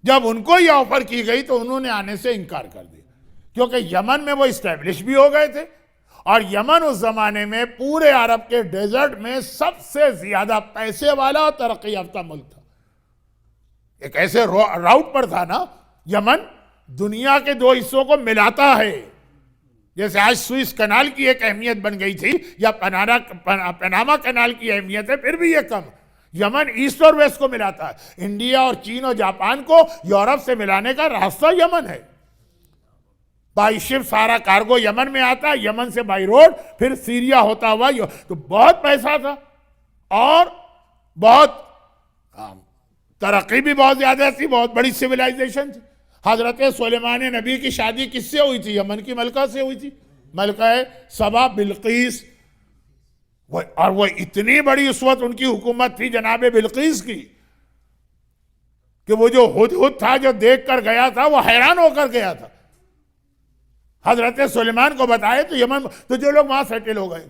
جب ان کو یہ آفر کی گئی تو انہوں نے آنے سے انکار کر دیا, کیونکہ یمن میں وہ اسٹیبلش بھی ہو گئے تھے, اور یمن اس زمانے میں پورے عرب کے ڈیزرٹ میں سب سے زیادہ پیسے والا اور ترقی یافتہ ملک تھا. ایک ایسے راؤٹ پر تھا نا, یمن دنیا کے 2 حصوں کو ملاتا ہے. جیسے آج سوئس کنال کی ایک اہمیت بن گئی تھی, یا پناما کنال کی اہمیت ہے, پھر بھی یہ کم. یمن ایسٹ اور ویسٹ کو ملاتا ہے. انڈیا اور چین اور جاپان کو یورپ سے ملانے کا راستہ یمن ہے. بائی شپ سارا کارگو یمن میں آتا ہے, یمن سے بائی روڈ پھر سیریا ہوتا ہوا. تو بہت پیسہ تھا اور بہت ترقی بھی بہت زیادہ تھی, بہت بڑی سیولائزیشن تھی. حضرت سلیمان نبی کی شادی کس سے ہوئی تھی؟ یمن کی ملکہ سے ہوئی تھی, ملکہ سبا بلقیس. اور وہ اتنی بڑی اس وقت ان کی حکومت تھی جناب بلقیس کی کہ وہ جو ہدہد تھا جو دیکھ کر گیا تھا وہ حیران ہو کر گیا تھا. حضرت سلیمان کو بتائے تو یمن, تو جو لوگ وہاں سیٹل ہو گئے.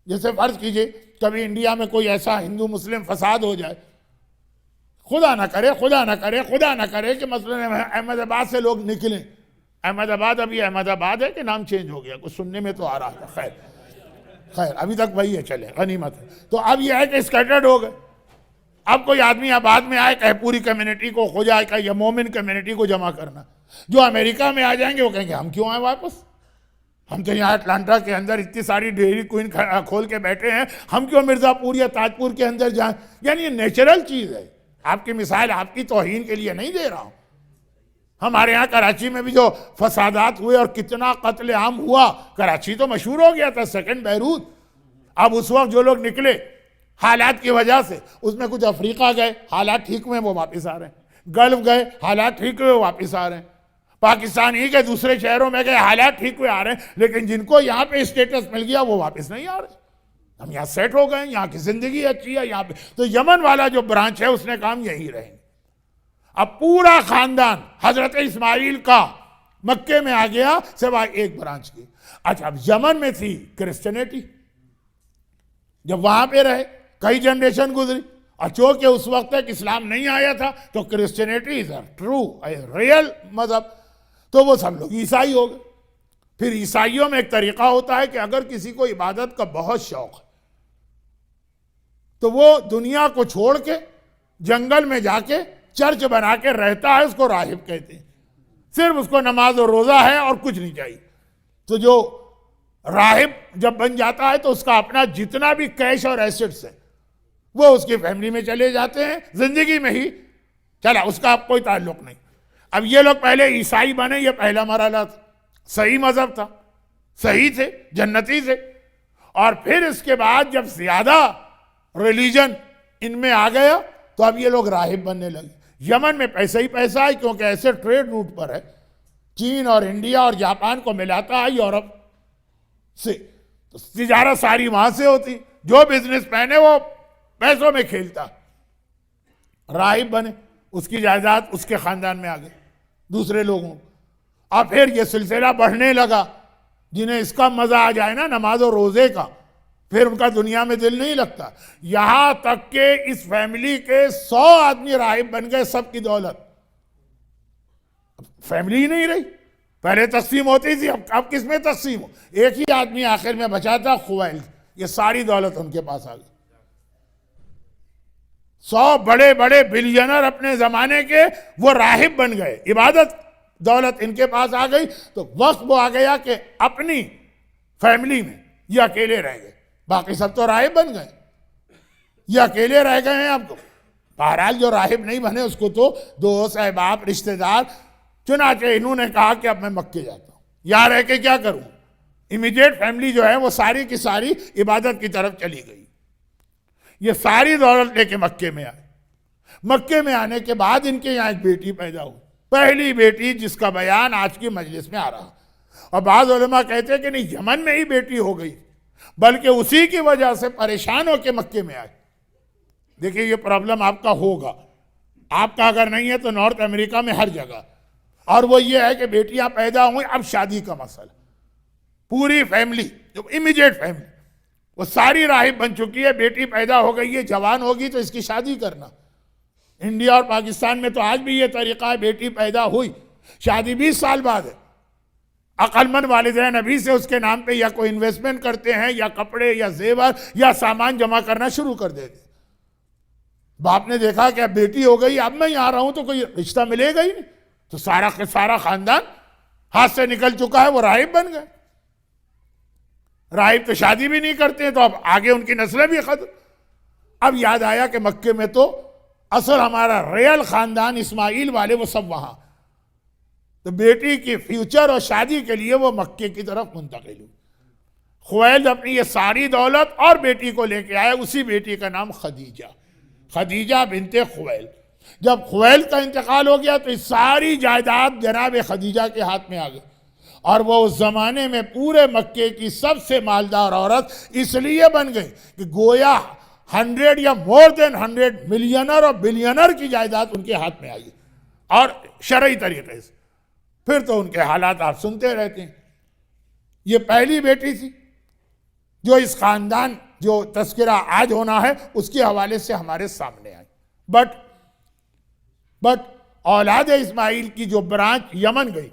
جیسے فرض کیجئے کبھی انڈیا میں کوئی ایسا ہندو مسلم فساد ہو جائے, خدا نہ کرے کہ مثلا احمد آباد سے لوگ نکلیں. احمد آباد ابھی احمد آباد ہے کہ نام چینج ہو گیا, کچھ سننے میں تو آ رہا تھا. خیر ابھی تک وہی ہے, چلے غنیمت ہے. تو اب یہ ہے کہ اسکیٹرڈ ہو گئے. اب کوئی آدمی آباد میں آئے کہ پوری کمیونٹی کو کھو جائے کہ یہ مومن کمیونٹی کو جمع کرنا. جو امریکہ میں آ جائیں گے وہ کہیں گے ہم کیوں آئے واپس, ہم تو یہاں اٹلانٹا کے اندر اتنی ساری ڈیری کوئن کھول کے بیٹھے ہیں, ہم کیوں مرزا پور یا تاج پور کے اندر جائیں. یعنی یہ نیچرل چیز ہے. آپ کی مثال آپ کی توہین کے لیے نہیں دے رہا ہوں. ہمارے ہاں کراچی میں بھی جو فسادات ہوئے اور کتنا قتل عام ہوا, کراچی تو مشہور ہو گیا تھا سیکنڈ بیروت. اب اس وقت جو لوگ نکلے حالات کی وجہ سے, اس میں کچھ افریقہ گئے, حالات ٹھیک ہوئے وہ واپس آ رہے ہیں. گلف گئے, حالات ٹھیک ہوئے واپس آ رہے ہیں. پاکستان ہی کے دوسرے شہروں میں گئے, حالات ٹھیک ہوئے آ رہے ہیں. لیکن جن کو یہاں پہ اسٹیٹس مل گیا وہ واپس نہیں آ رہے. ہم یہاں سیٹ ہو گئے, یہاں کی زندگی اچھی ہے یہاں پہ. تو یمن والا جو برانچ ہے اس نے کام یہی رہیں گے. اب پورا خاندان حضرت اسماعیل کا مکے میں آ گیا سوائے ایک برانچ کی. اچھا, اب یمن میں تھی کرسچینٹی. جب وہاں پہ رہے کئی جنریشن گزری, اور چونکہ اس وقت تک اسلام نہیں آیا تھا تو Christianity is a true real مذہب, تو وہ سب لوگ عیسائی ہو گئے. پھر عیسائیوں میں ایک طریقہ ہوتا ہے کہ اگر کسی کو عبادت کا بہت شوق ہے تو وہ دنیا کو چھوڑ کے جنگل میں جا کے چرچ بنا کے رہتا ہے, اس کو راہب کہتے ہیں. صرف اس کو نماز اور روزہ ہے اور کچھ نہیں چاہیے. تو جو راہب جب بن جاتا ہے تو اس کا اپنا جتنا بھی کیش اور ایسٹس ہے وہ اس کی فیملی میں چلے جاتے ہیں, زندگی میں ہی چلا, اس کا اب کوئی تعلق نہیں. اب یہ لوگ پہلے عیسائی بنے، یہ پہلا مرحلہ تھا، صحیح مذہب تھا، صحیح تھے، جنتی تھے. اور پھر اس کے بعد جب زیادہ ریلیجن ان میں آ گیا تو اب یہ لوگ راہب بننے لگے. یمن میں پیسہ ہی پیسہ ہے، کیونکہ ایسے ٹریڈ روٹ پر ہے، چین اور انڈیا اور جاپان کو ملاتا ہے یورپ سے، تو تجارت ساری وہاں سے ہوتی. جو بزنس مین ہے وہ پیسوں میں کھیلتا. راہب بنے، اس کی جائیداد اس کے خاندان میں آ گئی دوسرے لوگوں. اور پھر یہ سلسلہ بڑھنے لگا. جنہیں اس کا مزہ آ جائے نا نماز و روزے کا، پھر ان کا دنیا میں دل نہیں لگتا. یہاں تک کہ اس فیملی کے 100 آدمی راہب بن گئے، سب کی دولت. فیملی ہی نہیں رہی. پہلے تقسیم ہوتی تھی، اب کس میں تقسیم ہو؟ ایک ہی آدمی آخر میں بچا تھا، خویل. یہ ساری دولت ان کے پاس آ گئی. 100 بڑے بڑے بلینر اپنے زمانے کے وہ راہب بن گئے. عبادت دولت ان کے پاس آ گئی. تو وقت وہ آ گیا کہ اپنی فیملی میں یہ اکیلے رہ گئے، باقی سب تو راہب بن گئے، یہ اکیلے رہ گئے ہیں. اب تو بہرحال جو راہب نہیں بنے اس کو تو دوست احباب رشتہ دار. چنانچہ انہوں نے کہا کہ اب میں مکے جاتا ہوں، یہاں رہ کے کیا کروں. امیڈیٹ فیملی جو ہے وہ ساری کی ساری عبادت کی طرف چلی گئی. یہ ساری دولت لے کے مکے میں آئے. مکے میں آنے کے بعد ان کے یہاں ایک بیٹی پیدا ہوئی، پہلی بیٹی جس کا بیان آج کی مجلس میں آ رہا. اور بعض علماء کہتے ہیں کہ نہیں، یمن میں ہی بیٹی ہو گئی، بلکہ اسی کی وجہ سے پریشان ہو کے مکے میں آئے. دیکھیں یہ پرابلم آپ کا ہوگا، آپ کا اگر نہیں ہے تو نارتھ امریکہ میں ہر جگہ. اور وہ یہ ہے کہ بیٹیاں پیدا ہوئیں، اب شادی کا مسئلہ. پوری فیملی جو امیڈیٹ فیملی وہ ساری راہب بن چکی ہے. بیٹی پیدا ہو گئی ہے، جوان ہوگی تو اس کی شادی کرنا. انڈیا اور پاکستان میں تو آج بھی یہ طریقہ ہے، بیٹی پیدا ہوئی شادی 20 سال بعد ہے. عقل مند والدین ابھی سے اس کے نام پہ یا کوئی انویسٹمنٹ کرتے ہیں، یا کپڑے یا زیور یا سامان جمع کرنا شروع کر دیتے. باپ نے دیکھا کہ اب بیٹی ہو گئی، اب میں یہاں رہا ہوں تو کوئی رشتہ ملے گا ہی نہیں، تو سارا کے سارا خاندان ہاتھ سے نکل چکا ہے. وہ راہب بن گئے. راہب تو شادی بھی نہیں کرتے ہیں، تو اب آگے ان کی نسلیں بھی ختم. اب یاد آیا کہ مکے میں تو اصل ہمارا ریل خاندان اسماعیل والے وہ سب وہاں. تو بیٹی کی فیوچر اور شادی کے لیے وہ مکے کی طرف منتقل ہوئی. خویلد اپنی یہ ساری دولت اور بیٹی کو لے کے آئے. اسی بیٹی کا نام خدیجہ، خدیجہ بنت خویلد. جب خویلد کا انتقال ہو گیا تو اس ساری جائیداد جناب خدیجہ کے ہاتھ میں آ گئی. اور وہ اس زمانے میں پورے مکے کی سب سے مالدار عورت اس لیے بن گئی کہ گویا 100 یا مور دین 100 ملینر اور بلینر کی جائیداد ان کے ہاتھ میں آئی، اور شرعی طریقے سے. پھر تو ان کے حالات آپ سنتے رہتے ہیں. یہ پہلی بیٹی تھی جو اس خاندان جو تذکرہ آج ہونا ہے اس کے حوالے سے ہمارے سامنے آئی. بٹ اولاد اسماعیل کی جو برانچ یمن گئی،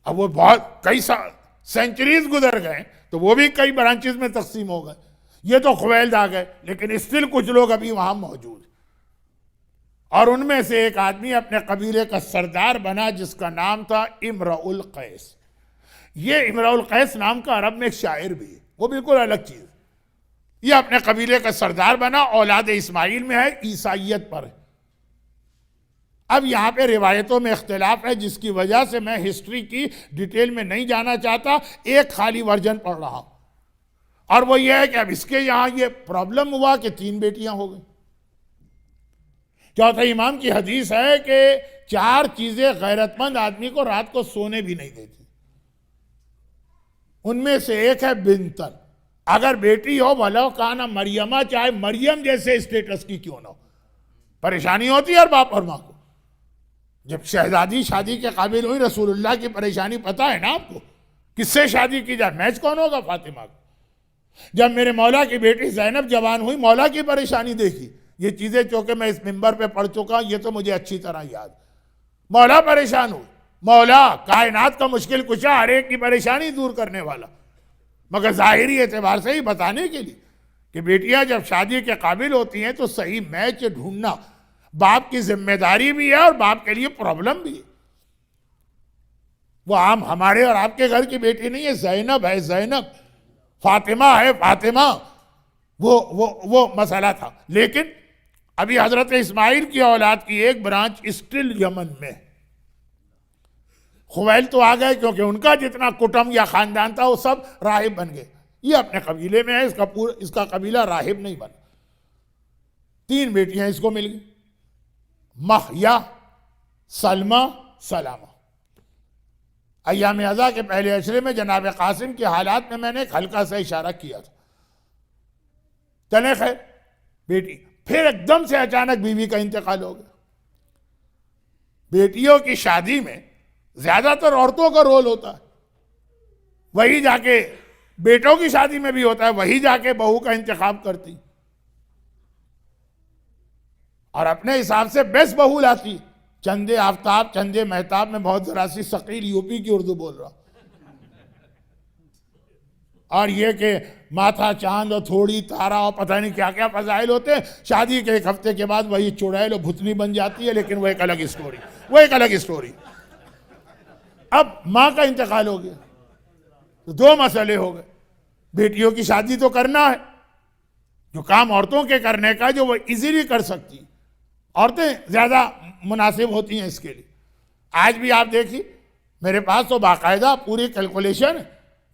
اب وہ بہت کئی سینچریز گزر گئے تو وہ بھی کئی برانچز میں تقسیم ہو گئے. یہ تو خویلد آ گئے، لیکن اسٹل کچھ لوگ ابھی وہاں موجود ہیں. اور ان میں سے ایک آدمی اپنے قبیلے کا سردار بنا جس کا نام تھا امرؤ القیس. یہ امرؤ القیس نام کا عرب میں ایک شاعر بھی ہے، وہ بالکل الگ چیز. یہ اپنے قبیلے کا سردار بنا، اولاد اسماعیل میں ہے، عیسائیت پر ہے. اب یہاں پہ روایتوں میں اختلاف ہے جس کی وجہ سے میں ہسٹری کی ڈیٹیل میں نہیں جانا چاہتا، ایک خالی ورژن پڑھ رہا ہوں. اور وہ یہ ہے کہ اب اس کے یہاں یہ پرابلم ہوا کہ 3 بیٹیاں ہو گئیں. چوتھے امام کی حدیث ہے کہ 4 چیزیں غیرت مند آدمی کو رات کو سونے بھی نہیں دیتی. ان میں سے ایک ہے بنتن. اگر بیٹی ہو بھلو کانا مریمہ، چاہے مریم جیسے اسٹیٹس کی کیوں نہ ہو، پریشانی ہوتی ہے ہر باپ اور ماں کو. جب شہزادی شادی کے قابل ہوئی، رسول اللہ کی پریشانی پتہ ہے نا آپ کو، کس سے شادی کی جائے، میچ کون ہوگا فاطمہ کو. جب میرے مولا کی بیٹی زینب جوان ہوئی، مولا کی پریشانی دیکھی. یہ چیزیں چونکہ میں اس منبر پہ پڑھ چکا ہوں، یہ تو مجھے اچھی طرح یاد. مولا پریشان ہوئی، مولا کائنات کا مشکل کشا، ہر ایک کی پریشانی دور کرنے والا، مگر ظاہری اعتبار سے ہی بتانے کے لیے کہ بیٹیاں جب شادی کے قابل ہوتی ہیں تو صحیح میچ ڈھونڈنا باپ کی ذمہ داری بھی ہے اور باپ کے لیے پرابلم بھی ہے. وہ عام ہمارے اور آپ کے گھر کی بیٹی نہیں ہے، زینب ہے، زینب، فاطمہ ہے، فاطمہ، وہ مسئلہ تھا. لیکن ابھی حضرت اسماعیل کی اولاد کی ایک برانچ اسٹل یمن میں، خویل تو آ گئے کیونکہ ان کا جتنا کٹم یا خاندان تھا وہ سب راہب بن گئے. یہ اپنے قبیلے میں ہے, اس کا قبیلہ راہب نہیں بنا. 3 بیٹیاں اس کو مل گئی, مہیا, سلمہ, سلامہ. ایام ازا کے پہلے عشرے میں جناب قاسم کے حالات میں نے ایک ہلکا سا اشارہ کیا تھا. چلے خیر, بیٹی پھر ایک دم سے اچانک بیوی کا انتقال ہو گیا. بیٹیوں کی شادی میں زیادہ تر عورتوں کا رول ہوتا ہے, وہی جا کے بیٹوں کی شادی میں بھی ہوتا ہے, وہی جا کے بہو کا انتخاب کرتی اور اپنے حساب سے بیسٹ بہو لاتی. چندے آفتاب چندے مہتاب میں بہت ذرا سی ثقیل یوپی کی اردو بول رہا, اور یہ کہ ماتھا چاند اور تھوڑی تارا اور پتہ نہیں کیا کیا فضائل ہوتے ہیں. شادی کے 1 ہفتے کے بعد وہی چڑیل اور بھتنی بن جاتی ہے, لیکن وہ ایک الگ اسٹوری. اب ماں کا انتقال ہو گیا تو 2 مسئلے ہو گئے. بیٹیوں کی شادی تو کرنا ہے, جو کام عورتوں کے کرنے کا جو وہ ایزیلی کر سکتی, عورتیں زیادہ مناسب ہوتی ہیں اس کے لیے. آج بھی آپ دیکھیے میرے پاس تو باقاعدہ پوری کیلکولیشن,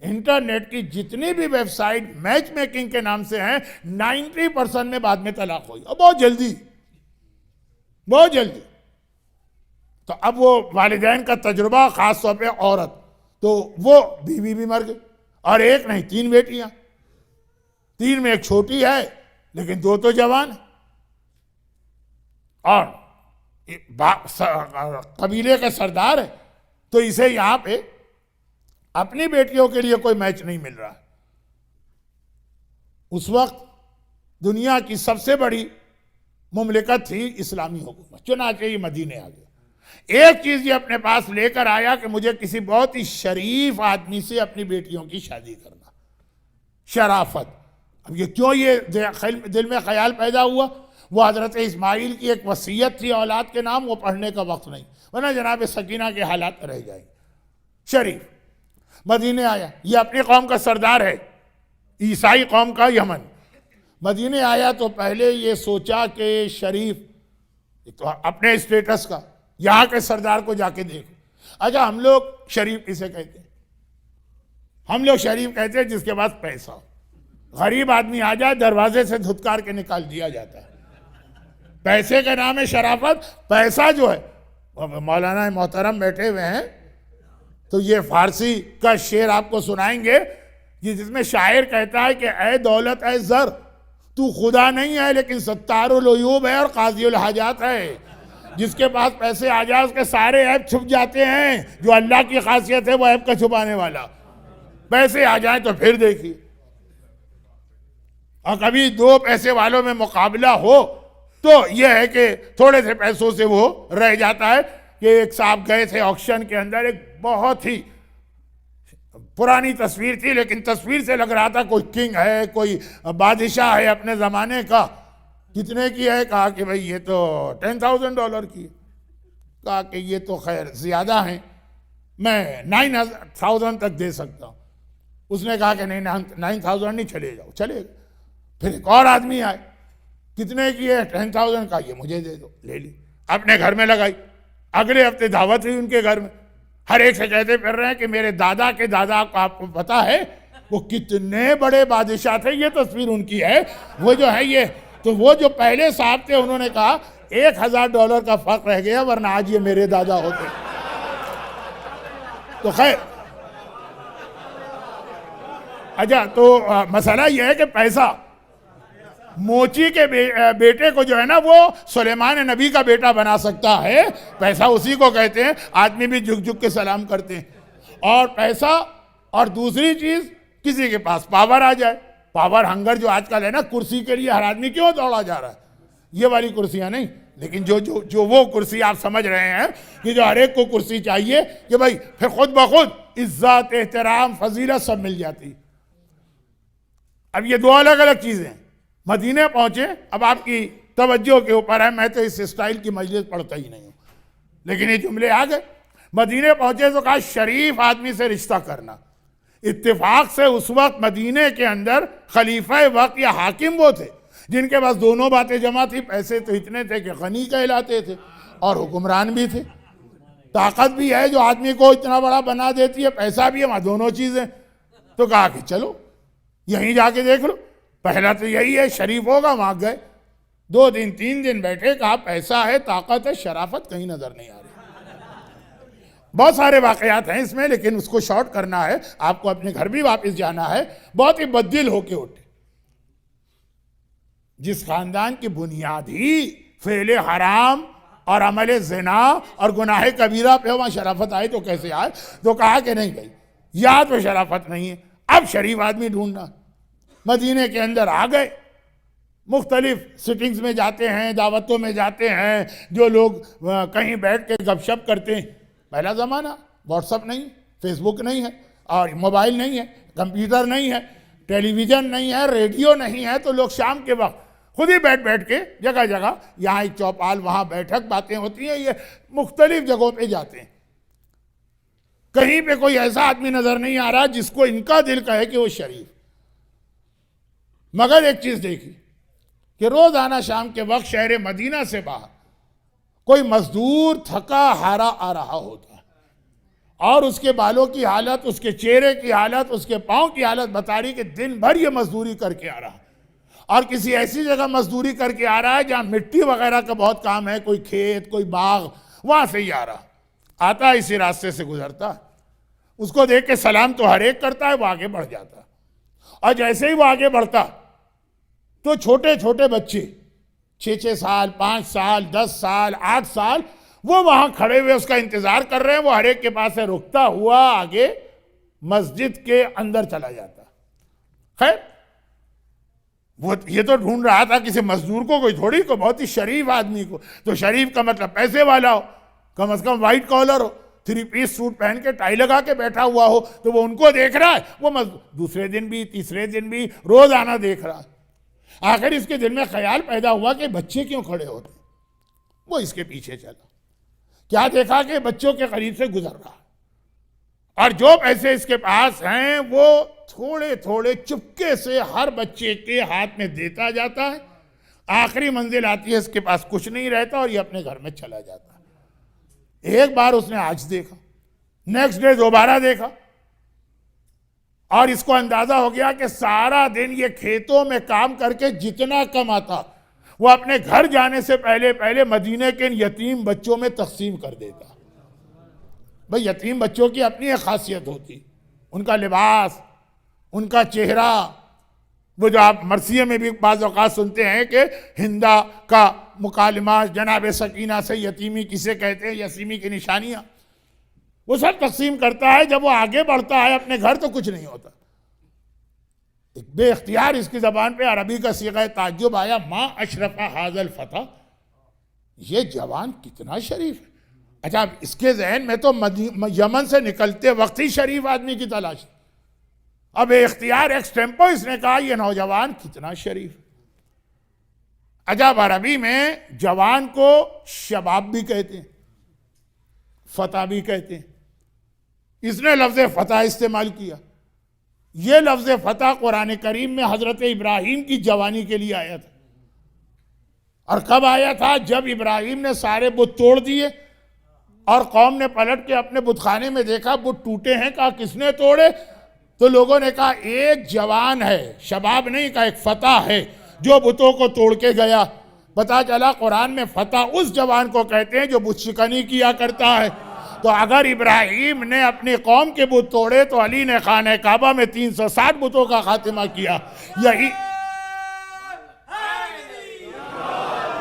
انٹرنیٹ کی جتنی بھی ویب سائٹ میچ میکنگ کے نام سے ہیں 90% میں بعد میں طلاق ہوئی, اور بہت جلدی. تو اب وہ والدین کا تجربہ, خاص طور پہ عورت, تو وہ بیوی بھی مر گئی, اور ایک نہیں 3 بیٹیاں. 3 میں ایک چھوٹی ہے لیکن 2 تو جوان ہیں, اور قبیلے کا سردار ہے, تو اسے یہاں پہ اپنی بیٹیوں کے لیے کوئی میچ نہیں مل رہا. اس وقت دنیا کی سب سے بڑی مملکت تھی اسلامی حکومت, چنانچہ یہ مدینے آ گیا. ایک چیز یہ اپنے پاس لے کر آیا کہ مجھے کسی بہت ہی شریف آدمی سے اپنی بیٹیوں کی شادی کرنا. شرافت. اب یہ کیوں یہ دل میں خیال پیدا ہوا؟ وہ حضرت اسماعیل کی ایک وصیت تھی اولاد کے نام, وہ پڑھنے کا وقت نہیں, ورنہ جناب سکینہ کے حالات رہ جائیں. شریف مدینے آیا, یہ اپنی قوم کا سردار ہے, عیسائی قوم کا, یمن. مدینے آیا تو پہلے یہ سوچا کہ شریف تو اپنے اسٹیٹس کا, یہاں کے سردار کو جا کے دیکھو. اچھا ہم لوگ شریف کسے کہتے ہیں؟ ہم لوگ شریف کہتے ہیں جس کے پاس پیسہ. غریب آدمی آ جائے دروازے سے دھتکار کے نکال دیا جاتا ہے. پیسے کا نام ہے شرافت. پیسہ جو ہے, مولانا محترم بیٹھے ہوئے ہیں تو یہ فارسی کا شعر آپ کو سنائیں گے جس میں شاعر کہتا ہے کہ اے دولت اے زر, تو خدا نہیں ہے لیکن ستار العیوب ہے اور قاضی الحاجات ہے. جس کے پاس پیسے آ جائے اس کے سارے عیب چھپ جاتے ہیں. جو اللہ کی خاصیت ہے وہ عیب کا چھپانے والا. پیسے آ جائیں تو پھر دیکھیے, اور کبھی 2 پیسے والوں میں مقابلہ ہو تو یہ ہے کہ تھوڑے سے پیسوں سے وہ رہ جاتا ہے. کہ ایک صاحب گئے تھے آکشن کے اندر, ایک بہت ہی پرانی تصویر تھی لیکن تصویر سے لگ رہا تھا کوئی کنگ ہے, کوئی بادشاہ ہے اپنے زمانے کا. کتنے کی ہے؟ کہا کہ بھئی یہ تو $10,000 کی ہے. کہا کہ یہ تو خیر زیادہ ہیں, میں 9,000 تک دے سکتا ہوں. اس نے کہا کہ نہیں 9,000 نہیں, چلے جاؤ. چلے گئے. پھر ایک اور آدمی آئے, کتنے کی ہے؟ 10,000 کا. یہ مجھے دے دو. لے لی, اپنے گھر میں لگائی. اگلے ہفتے دعوت ہوئی ان کے گھر میں. ہر ایک سے کہتے پھر رہے ہیں کہ میرے دادا کے دادا کو آپ کو پتا ہے وہ کتنے بڑے بادشاہ تھے. یہ تصویر ان کی ہے. وہ جو ہے یہ, تو وہ جو پہلے صاحب تھے انہوں نے کہا $1,000 کا فرق رہ گیا, ورنہ آج یہ میرے دادا ہوتے. تو خیر, اچھا تو مسئلہ یہ ہے کہ پیسہ, موچی کے بیٹے کو جو ہے نا وہ سلیمان نبی کا بیٹا بنا سکتا ہے. پیسہ اسی کو کہتے ہیں. آدمی بھی جھک جھک کے سلام کرتے ہیں. اور پیسہ, اور دوسری چیز کسی کے پاس پاور آ جائے. پاور ہنگر جو آج کل ہے نا, کرسی کے لیے ہر آدمی کیوں دوڑا جا رہا ہے. یہ والی کرسیاں نہیں, لیکن جو وہ کرسی آپ سمجھ رہے ہیں کہ جو ہر ایک کو کرسی چاہیے کہ بھائی پھر خود بخود عزت, احترام, فضیلت سب مل جاتی. اب یہ 2 الگ الگ چیزیں ہیں. مدینے پہنچے, اب آپ کی توجہ کے اوپر ہے, میں تو اس اسٹائل کی مجلس پڑھتا ہی نہیں ہوں, لیکن یہ جملے آ گئے. مدینے پہنچے تو کہا شریف آدمی سے رشتہ کرنا. اتفاق سے اس وقت مدینے کے اندر خلیفہ وقت یا حاکم وہ تھے جن کے پاس دونوں باتیں جمع تھی. پیسے تو اتنے تھے کہ غنی کہلاتے تھے, اور حکمران بھی تھے. طاقت بھی ہے جو آدمی کو اتنا بڑا بنا دیتی ہے، پیسہ بھی ہے، وہاں دونوں چیزیں. تو کہا کہ چلو یہیں جا کے دیکھ لو. پہلا تو یہی ہے، شریف ہوگا. وہاں گئے، 2 دن 3 دن بیٹھے، کہا پیسہ ہے، طاقت ہے، شرافت کہیں نظر نہیں آ رہی. بہت سارے واقعات ہیں اس میں، لیکن اس کو شارٹ کرنا ہے، آپ کو اپنے گھر بھی واپس جانا ہے. بہت ہی بددل ہو کے اٹھے. جس خاندان کی بنیاد ہی فعل حرام اور عمل زنا اور گناہ کبیرہ پہ وہاں شرافت آئی تو کیسے آئے؟ تو کہا کہ نہیں بھائی، یا تو شرافت نہیں ہے، اب شریف آدمی ڈھونڈنا. مدینے کے اندر آ گئے، مختلف سٹنگز میں جاتے ہیں، دعوتوں میں جاتے ہیں، جو لوگ کہیں بیٹھ کے گپ شپ کرتے ہیں. پہلا زمانہ، واٹس اپ نہیں، فیس بک نہیں ہے، اور موبائل نہیں ہے، کمپیوٹر نہیں ہے، ٹیلی ویژن نہیں ہے، ریڈیو نہیں ہے. تو لوگ شام کے وقت خود ہی بیٹھ کے جگہ جگہ، یہاں ایک چوپال، وہاں بیٹھک، باتیں ہوتی ہیں، یہ مختلف جگہوں پہ جاتے ہیں. کہیں پہ کوئی ایسا آدمی نظر نہیں آ رہا جس کو ان کا دل کہے کہ وہ شریف. مگر ایک چیز دیکھی کہ روزانہ شام کے وقت شہر مدینہ سے باہر کوئی مزدور تھکا ہارا آ رہا ہوتا ہے، اور اس کے بالوں کی حالت، اس کے چہرے کی حالت، اس کے پاؤں کی حالت بتا رہی کہ دن بھر یہ مزدوری کر کے آ رہا ہے. اور کسی ایسی جگہ مزدوری کر کے آ رہا ہے جہاں مٹی وغیرہ کا بہت کام ہے، کوئی کھیت، کوئی باغ، وہاں سے ہی آ رہا. آتا اسی راستے سے گزرتا، اس کو دیکھ کے سلام تو ہر ایک کرتا ہے، وہ آگے بڑھ جاتا. اور جیسے ہی وہ آگے بڑھتا تو چھوٹے چھوٹے بچے، 6 سال، 5 سال، 10 سال، 8 سال، وہ وہاں کھڑے ہوئے اس کا انتظار کر رہے ہیں. وہ ہر ایک کے پاس سے رکتا ہوا آگے مسجد کے اندر چلا جاتا. خیر، وہ یہ تو ڈھونڈ رہا تھا کسی مزدور کو، کوئی تھوڑی، کو بہت ہی شریف آدمی کو. تو شریف کا مطلب پیسے والا ہو، کم از کم وائٹ کالر ہو، 3 پیس سوٹ پہن کے ٹائی لگا کے بیٹھا ہوا ہو. تو وہ ان کو دیکھ رہا ہے، وہ دوسرے دن بھی، تیسرے دن بھی، روزانہ دیکھ رہا ہے. آخر اس کے دل میں خیال پیدا ہوا کہ بچے کیوں کھڑے ہوتے. وہ اس کے پیچھے چلا. کیا دیکھا کہ بچوں کے قریب سے گزر رہا، اور جو پیسے اس کے پاس ہیں وہ تھوڑے تھوڑے چپکے سے ہر بچے کے ہاتھ میں دیتا جاتا ہے. آخری منزل آتی ہے، اس کے پاس کچھ نہیں رہتا اور یہ اپنے گھر میں چلا جاتا ہے. ایک بار اس نے آج دیکھا، نیکسٹ ڈے دوبارہ دیکھا، اور اس کو اندازہ ہو گیا کہ سارا دن یہ کھیتوں میں کام کر کے جتنا کماتا وہ اپنے گھر جانے سے پہلے پہلے مدینے کے یتیم بچوں میں تقسیم کر دیتا. بھئی یتیم بچوں کی اپنی ایک خاصیت ہوتی، ان کا لباس، ان کا چہرہ. وہ جو آپ مرثیے میں بھی بعض اوقات سنتے ہیں کہ ہندا کا مکالمہ جناب سکینہ سے یتیمی کسے کہتے ہیں، یتیمی کی نشانیاں، وہ سب تقسیم کرتا ہے. جب وہ آگے بڑھتا ہے اپنے گھر تو کچھ نہیں ہوتا. ایک بے اختیار اس کی زبان پہ عربی کا صیغہ تعجب آیا، ما اشرف ھذا الفتى، یہ جوان کتنا شریف ہے. اچھا، اس کے ذہن میں تو یمن سے نکلتے وقت ہی شریف آدمی کی تلاش. اب اختیار ایکسٹیمپو اس نے کہا یہ نوجوان کتنا شریف. عجب، عربی میں جوان کو شباب بھی کہتے ہیں، فتح بھی کہتے ہیں. اس نے لفظ فتح استعمال کیا. یہ لفظ فتح قرآن کریم میں حضرت ابراہیم کی جوانی کے لیے آیا تھا. اور کب آیا تھا؟ جب ابراہیم نے سارے بت توڑ دیے اور قوم نے پلٹ کے اپنے بت خانے میں دیکھا بت ٹوٹے ہیں. کہا کس نے توڑے؟ تو لوگوں نے کہا ایک جوان ہے، شباب نہیں، کہا ایک فتح ہے جو بتوں کو توڑ کے گیا. پتا چلا قرآن میں فتح اس جوان کو کہتے ہیں جو بت شکنی کیا کرتا ہے. تو اگر ابراہیم نے اپنی قوم کے بت توڑے تو علی نے خانہ کعبہ میں 360 بتوں کا خاتمہ کیا. یہی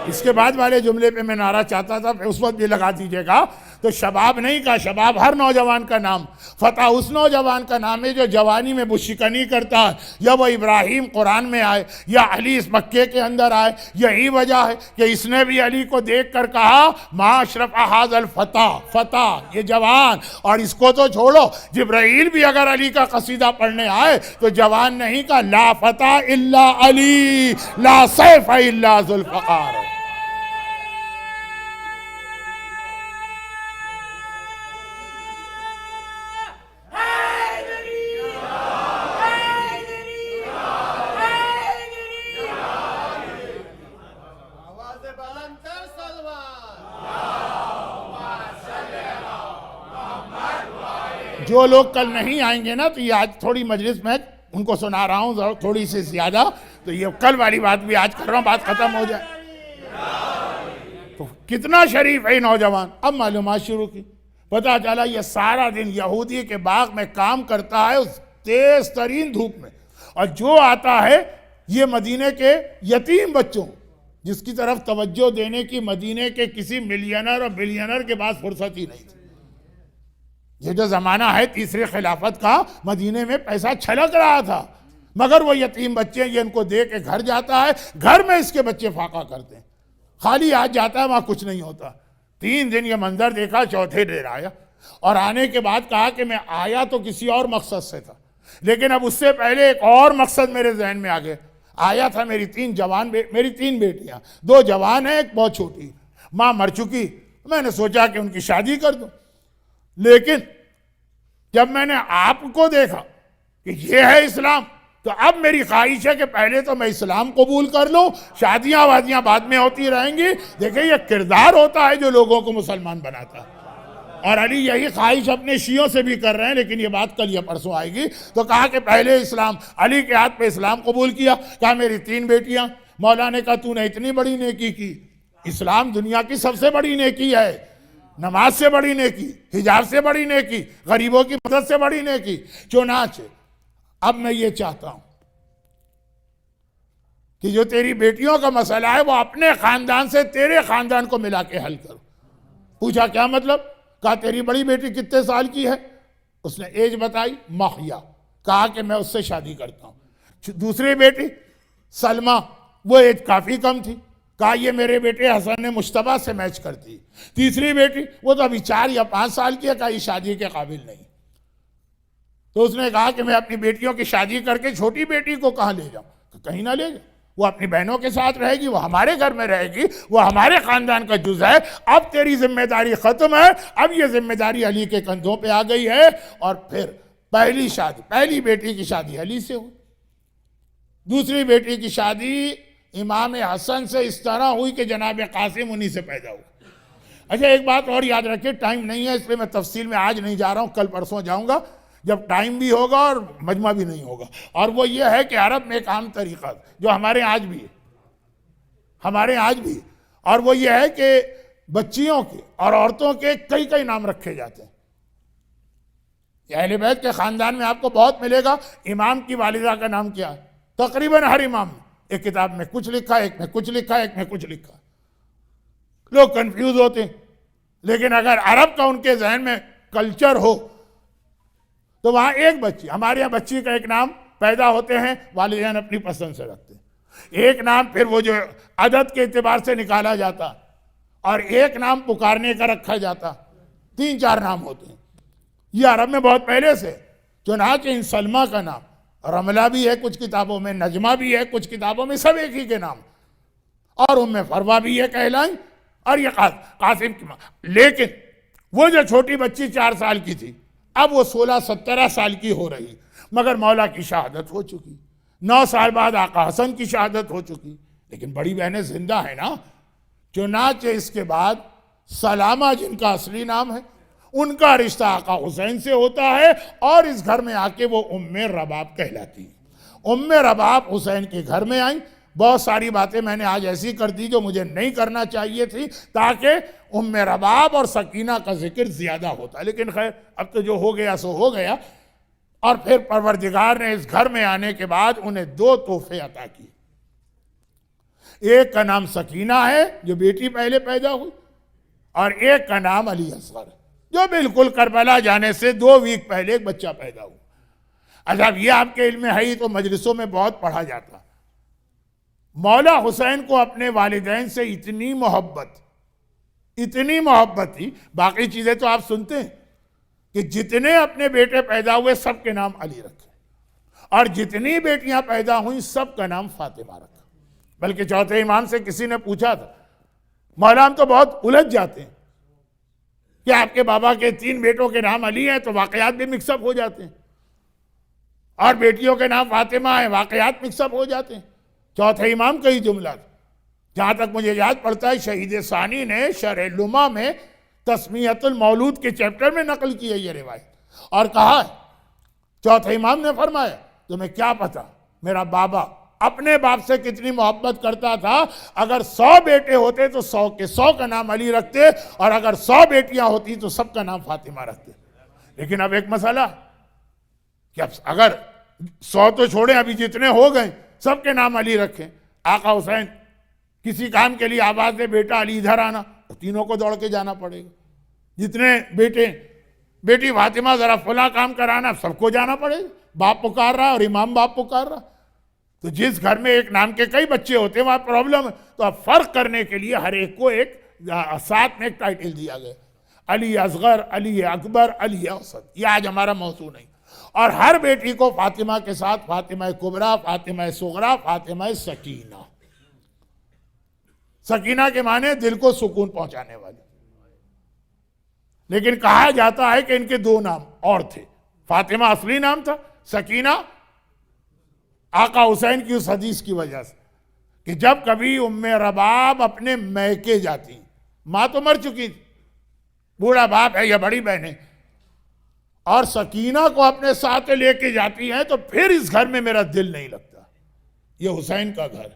اس کے بعد والے جملے پہ میں نعرہ چاہتا تھا، اس وقت بھی لگا دیجئے گا. تو شباب نہیں کہا، شباب ہر نوجوان کا نام، فتح اس نوجوان کا نام ہے جو جوانی میں بت شکنی کرتا ہے. یا وہ ابراہیم قرآن میں آئے یا علی اس مکے کے اندر آئے، یہی وجہ ہے کہ اس نے بھی علی کو دیکھ کر کہا ما اشرف ھذا الفتى، فتح یہ جوان. اور اس کو تو چھوڑو، جبرائیل بھی اگر علی کا قصیدہ پڑھنے آئے تو جوان نہیں کہا، لا فتح الا علی، لا سیف الا ذوالفقار. جو لوگ کل نہیں آئیں گے نا تو یہ آج تھوڑی مجلس میں ان کو سنا رہا ہوں تھوڑی سی زیادہ، تو یہ کل والی بات بھی آج کر رہا ہوں، بات ختم ہو جائے. تو کتنا شریف ہے نوجوان. اب معلومات شروع کی، پتہ چلا یہ سارا دن یہودی کے باغ میں کام کرتا ہے اس تیز ترین دھوپ میں، اور جو آتا ہے یہ مدینے کے یتیم بچوں جس کی طرف توجہ دینے کی مدینے کے کسی ملینر اور بلینر کے پاس فرصت ہی نہیں تھی. یہ جو زمانہ ہے تیسری خلافت کا، مدینے میں پیسہ چھلک رہا تھا، مگر وہ یتیم بچے یہ ان کو دے کے گھر جاتا ہے، گھر میں اس کے بچے فاقہ کرتے ہیں، خالی آج جاتا ہے وہاں کچھ نہیں ہوتا. 3 دن یہ منظر دیکھا، چوتھے دن آیا، اور آنے کے بعد کہا کہ میں آیا تو کسی اور مقصد سے تھا، لیکن اب اس سے پہلے ایک اور مقصد میرے ذہن میں آ گیا. آیا تھا میری 3 بیٹیاں، 2 جوان ہیں، ایک بہت چھوٹی، ماں مر چکی، میں نے سوچا کہ ان کی شادی کر دوں. لیکن جب میں نے آپ کو دیکھا کہ یہ ہے اسلام، تو اب میری خواہش ہے کہ پہلے تو میں اسلام قبول کر لوں، شادیاں وادیاں بعد میں ہوتی رہیں گی. دیکھیں یہ کردار ہوتا ہے جو لوگوں کو مسلمان بناتا ہے. اور علی یہی خواہش اپنے شیعوں سے بھی کر رہے ہیں، لیکن یہ بات کل یا پرسوں آئے گی. تو کہا کہ پہلے اسلام، علی کے ہاتھ پہ اسلام قبول کیا. کہا میری 3 بیٹیاں. مولا نے کہا تو نے اتنی بڑی نیکی کی، اسلام دنیا کی سب سے بڑی نیکی ہے، نماز سے بڑی نیکی، حجاب سے بڑی نیکی، غریبوں کی مدد سے بڑی نیکی. چنانچہ اب میں یہ چاہتا ہوں کہ جو تیری بیٹیوں کا مسئلہ ہے وہ اپنے خاندان سے تیرے خاندان کو ملا کے حل کرو. پوچھا کیا مطلب؟ کہا تیری بڑی بیٹی کتنے سال کی ہے؟ اس نے ایج بتائی، ماہیہ. کہا کہ میں اس سے شادی کرتا ہوں. دوسری بیٹی سلمہ، وہ ایج کافی کم تھی. کہا یہ میرے بیٹے حسن مشتبہ سے میچ کرتی. تیسری بیٹی وہ تو ابھی 4 یا 5 سال کی ہے. کہا یہ شادی کے قابل نہیں. تو اس نے کہا کہ میں اپنی بیٹیوں کی شادی کر کے چھوٹی بیٹی کو کہاں لے جاؤں؟ کہیں نہ لے جاؤں، وہ اپنی بہنوں کے ساتھ رہے گی، وہ ہمارے گھر میں رہے گی، وہ ہمارے خاندان کا جز ہے. اب تیری ذمہ داری ختم ہے، اب یہ ذمہ داری علی کے کندھوں پہ آ گئی ہے. اور پھر پہلی بیٹی کی شادی علی سے ہوئی. دوسری بیٹی کی شادی امام حسن سے اس طرح ہوئی کہ جناب قاسم انہی سے پیدا ہوا. اچھا ایک بات اور یاد رکھیں، ٹائم نہیں ہے اس لیے میں تفصیل میں آج نہیں جا رہا ہوں، کل پرسوں جاؤں گا جب ٹائم بھی ہوگا اور مجمع بھی نہیں ہوگا. اور وہ یہ ہے کہ عرب میں ایک عام طریقہ جو ہمارے آج بھی ہے، اور وہ یہ ہے کہ بچیوں کے اور عورتوں کے کئی نام رکھے جاتے ہیں. اہل بیت کے خاندان میں آپ کو بہت ملے گا. امام کی والدہ کا نام کیا ہے؟ تقریباً ہر امام میں ایک کتاب میں کچھ لکھا ہے، ایک میں کچھ لکھا ہے، ایک میں کچھ لکھا ہے. لوگ کنفیوز ہوتے ہیں. لیکن اگر عرب کا ان کے ذہن میں کلچر ہو تو وہاں ایک بچی، ہمارے یہاں بچی کا ایک نام پیدا ہوتے ہیں والدین اپنی پسند سے رکھتے ہیں، ایک نام پھر وہ جو عدد کے اعتبار سے نکالا جاتا، اور ایک نام پکارنے کا رکھا جاتا. 3-4 نام ہوتے ہیں. یہ عرب میں بہت پہلے سے. چنانچہ ان سلمہ کا نام رملہ بھی ہے کچھ کتابوں میں، نجمہ بھی ہے کچھ کتابوں میں، سب ایک ہی کے نام. اور فروہ بھی ہے کہلائیں، اور یہ قاسم کی ماں. لیکن وہ جو چھوٹی بچی 4 سال کی تھی اب وہ 16-17 سال کی ہو رہی، مگر مولا کی شہادت ہو چکی. 9 سال بعد آقا حسن کی شہادت ہو چکی، لیکن بڑی بہنیں زندہ ہیں نا. چنانچہ اس کے بعد سلامہ جن کا اصلی نام ہے ان کا رشتہ آقا حسین سے ہوتا ہے، اور اس گھر میں آ کے وہ ام رباب کہلاتی ہیں. ام رباب حسین کے گھر میں آئیں. بہت ساری باتیں میں نے آج ایسی کر دی جو مجھے نہیں کرنا چاہیے تھی، تاکہ ام رباب اور سکینہ کا ذکر زیادہ ہوتا. لیکن خیر اب تو جو ہو گیا سو ہو گیا. اور پھر پروردگار نے اس گھر میں آنے کے بعد انہیں 2 تحفے عطا کیے. ایک کا نام سکینہ ہے جو بیٹی پہلے پیدا ہوئی، اور ایک کا نام علی اصغر جو بالکل کربلا جانے سے 2 ویک پہلے ایک بچہ پیدا ہوا. اچھا یہ آپ کے علم میں ہے ہی تو مجلسوں میں بہت پڑھا جاتا. مولا حسین کو اپنے والدین سے اتنی محبت تھی. باقی چیزیں تو آپ سنتے ہیں کہ جتنے اپنے بیٹے پیدا ہوئے سب کے نام علی رکھے، اور جتنی بیٹیاں پیدا ہوئیں سب کا نام فاطمہ رکھا. بلکہ چوتھے امام سے کسی نے پوچھا تھا، مولا ہم تو بہت الجھ جاتے ہیں کہ آپ کے بابا کے 3 بیٹوں کے نام علی ہیں تو واقعات بھی مکس اپ ہو جاتے ہیں، اور بیٹیوں کے نام فاطمہ ہیں واقعات مکس اپ ہو جاتے ہیں. چوتھے امام کا ہی جملہ تھا. جہاں تک مجھے یاد پڑتا ہے شہید ثانی نے شرح لمع میں تسمیت المولود کے چیپٹر میں نقل کی ہے یہ روایت. اور کہا چوتھے امام نے فرمایا تمہیں کیا پتا میرا بابا اپنے باپ سے کتنی محبت کرتا تھا، اگر 100 بیٹے ہوتے تو 100 کے 100 کا نام علی رکھتے، اور اگر 100 بیٹیاں ہوتی تو سب کا نام فاطمہ رکھتے۔ لیکن اب ایک مسئلہ کہ اب اگر 100 تو چھوڑیں، ابھی جتنے ہو گئے سب کے نام علی رکھیں۔ آقا حسین کسی کام کے لیے آواز دے بیٹا علی ادھر آنا، تو تینوں کو دوڑ کے جانا پڑے گا۔ جتنے بیٹے، بیٹی فاطمہ ذرا فلاں کام کرانا، سب کو جانا پڑے گا۔ باپ پکار رہا اور امام باپ پکار رہا، تو جس گھر میں ایک نام کے کئی بچے ہوتے ہیں وہاں پرابلم ہے۔ تو اب فرق کرنے کے لیے ہر ایک کو ایک ساتھ میں ایک ٹائٹل دیا گیا، علی اصغر، علی اکبر، علی اوسط۔ یہ آج ہمارا موضوع نہیں۔ اور ہر بیٹی کو فاطمہ کے ساتھ فاطمہ کبریٰ، فاطمہ صغریٰ، فاطمہ سکینہ۔ سکینہ کے معنی دل کو سکون پہنچانے والی۔ لیکن کہا جاتا ہے کہ ان کے 2 نام اور تھے۔ فاطمہ اصلی نام تھا، سکینہ آقا حسین کی اس حدیث کی وجہ سے کہ جب کبھی ام رباب اپنے میکے جاتی، ماں تو مر چکی تھی، بوڑھا باپ ہے یا بڑی بہن ہے، اور سکینہ کو اپنے ساتھ لے کے جاتی ہیں، تو پھر اس گھر میں میرا دل نہیں لگتا۔ یہ حسین کا گھر،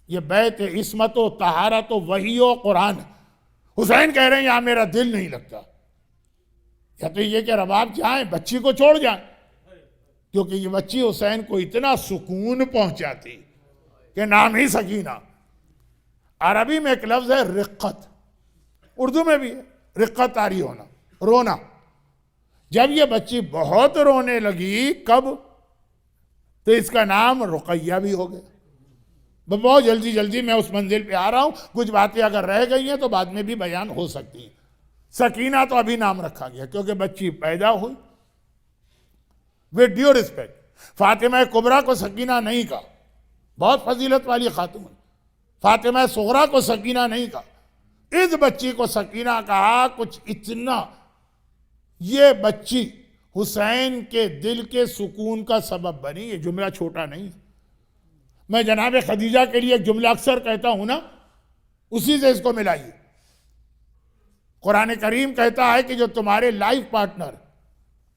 یہ بیت عصمت و طہارت و وحی و قرآن۔ حسین کہہ رہے ہیں یہاں میرا دل نہیں لگتا۔ یا تو یہ کہ رباب جائیں، بچی کو چھوڑ جائیں، کیونکہ یہ بچی حسین کو اتنا سکون پہنچاتی کہ نام ہی سکینہ۔ عربی میں ایک لفظ ہے رقت، اردو میں بھی ہے رقت، طاری ہونا، رونا۔ جب یہ بچی بہت رونے لگی، کب؟ تو اس کا نام رقیہ بھی ہو گیا۔ بہت جلدی میں اس منزل پہ آ رہا ہوں، کچھ باتیں اگر رہ گئی ہیں تو بعد میں بھی بیان ہو سکتی ہیں۔ سکینہ تو ابھی نام رکھا گیا کیونکہ بچی پیدا ہوئی۔ with due respect، فاطمہ کبریٰ کو سکینہ نہیں کہا، بہت فضیلت والی خاتون۔ فاطمہ صغریٰ کو سکینہ نہیں کہا، اس بچی کو سکینہ کہا۔ کچھ اتنا، یہ بچی حسین کے دل کے سکون کا سبب بنی۔ یہ جملہ چھوٹا نہیں ہے۔ میں جناب خدیجہ کے لیے ایک جملہ اکثر کہتا ہوں نا، اسی سے اس کو ملائیے۔ قرآن کریم کہتا ہے کہ جو تمہارے لائف پارٹنر،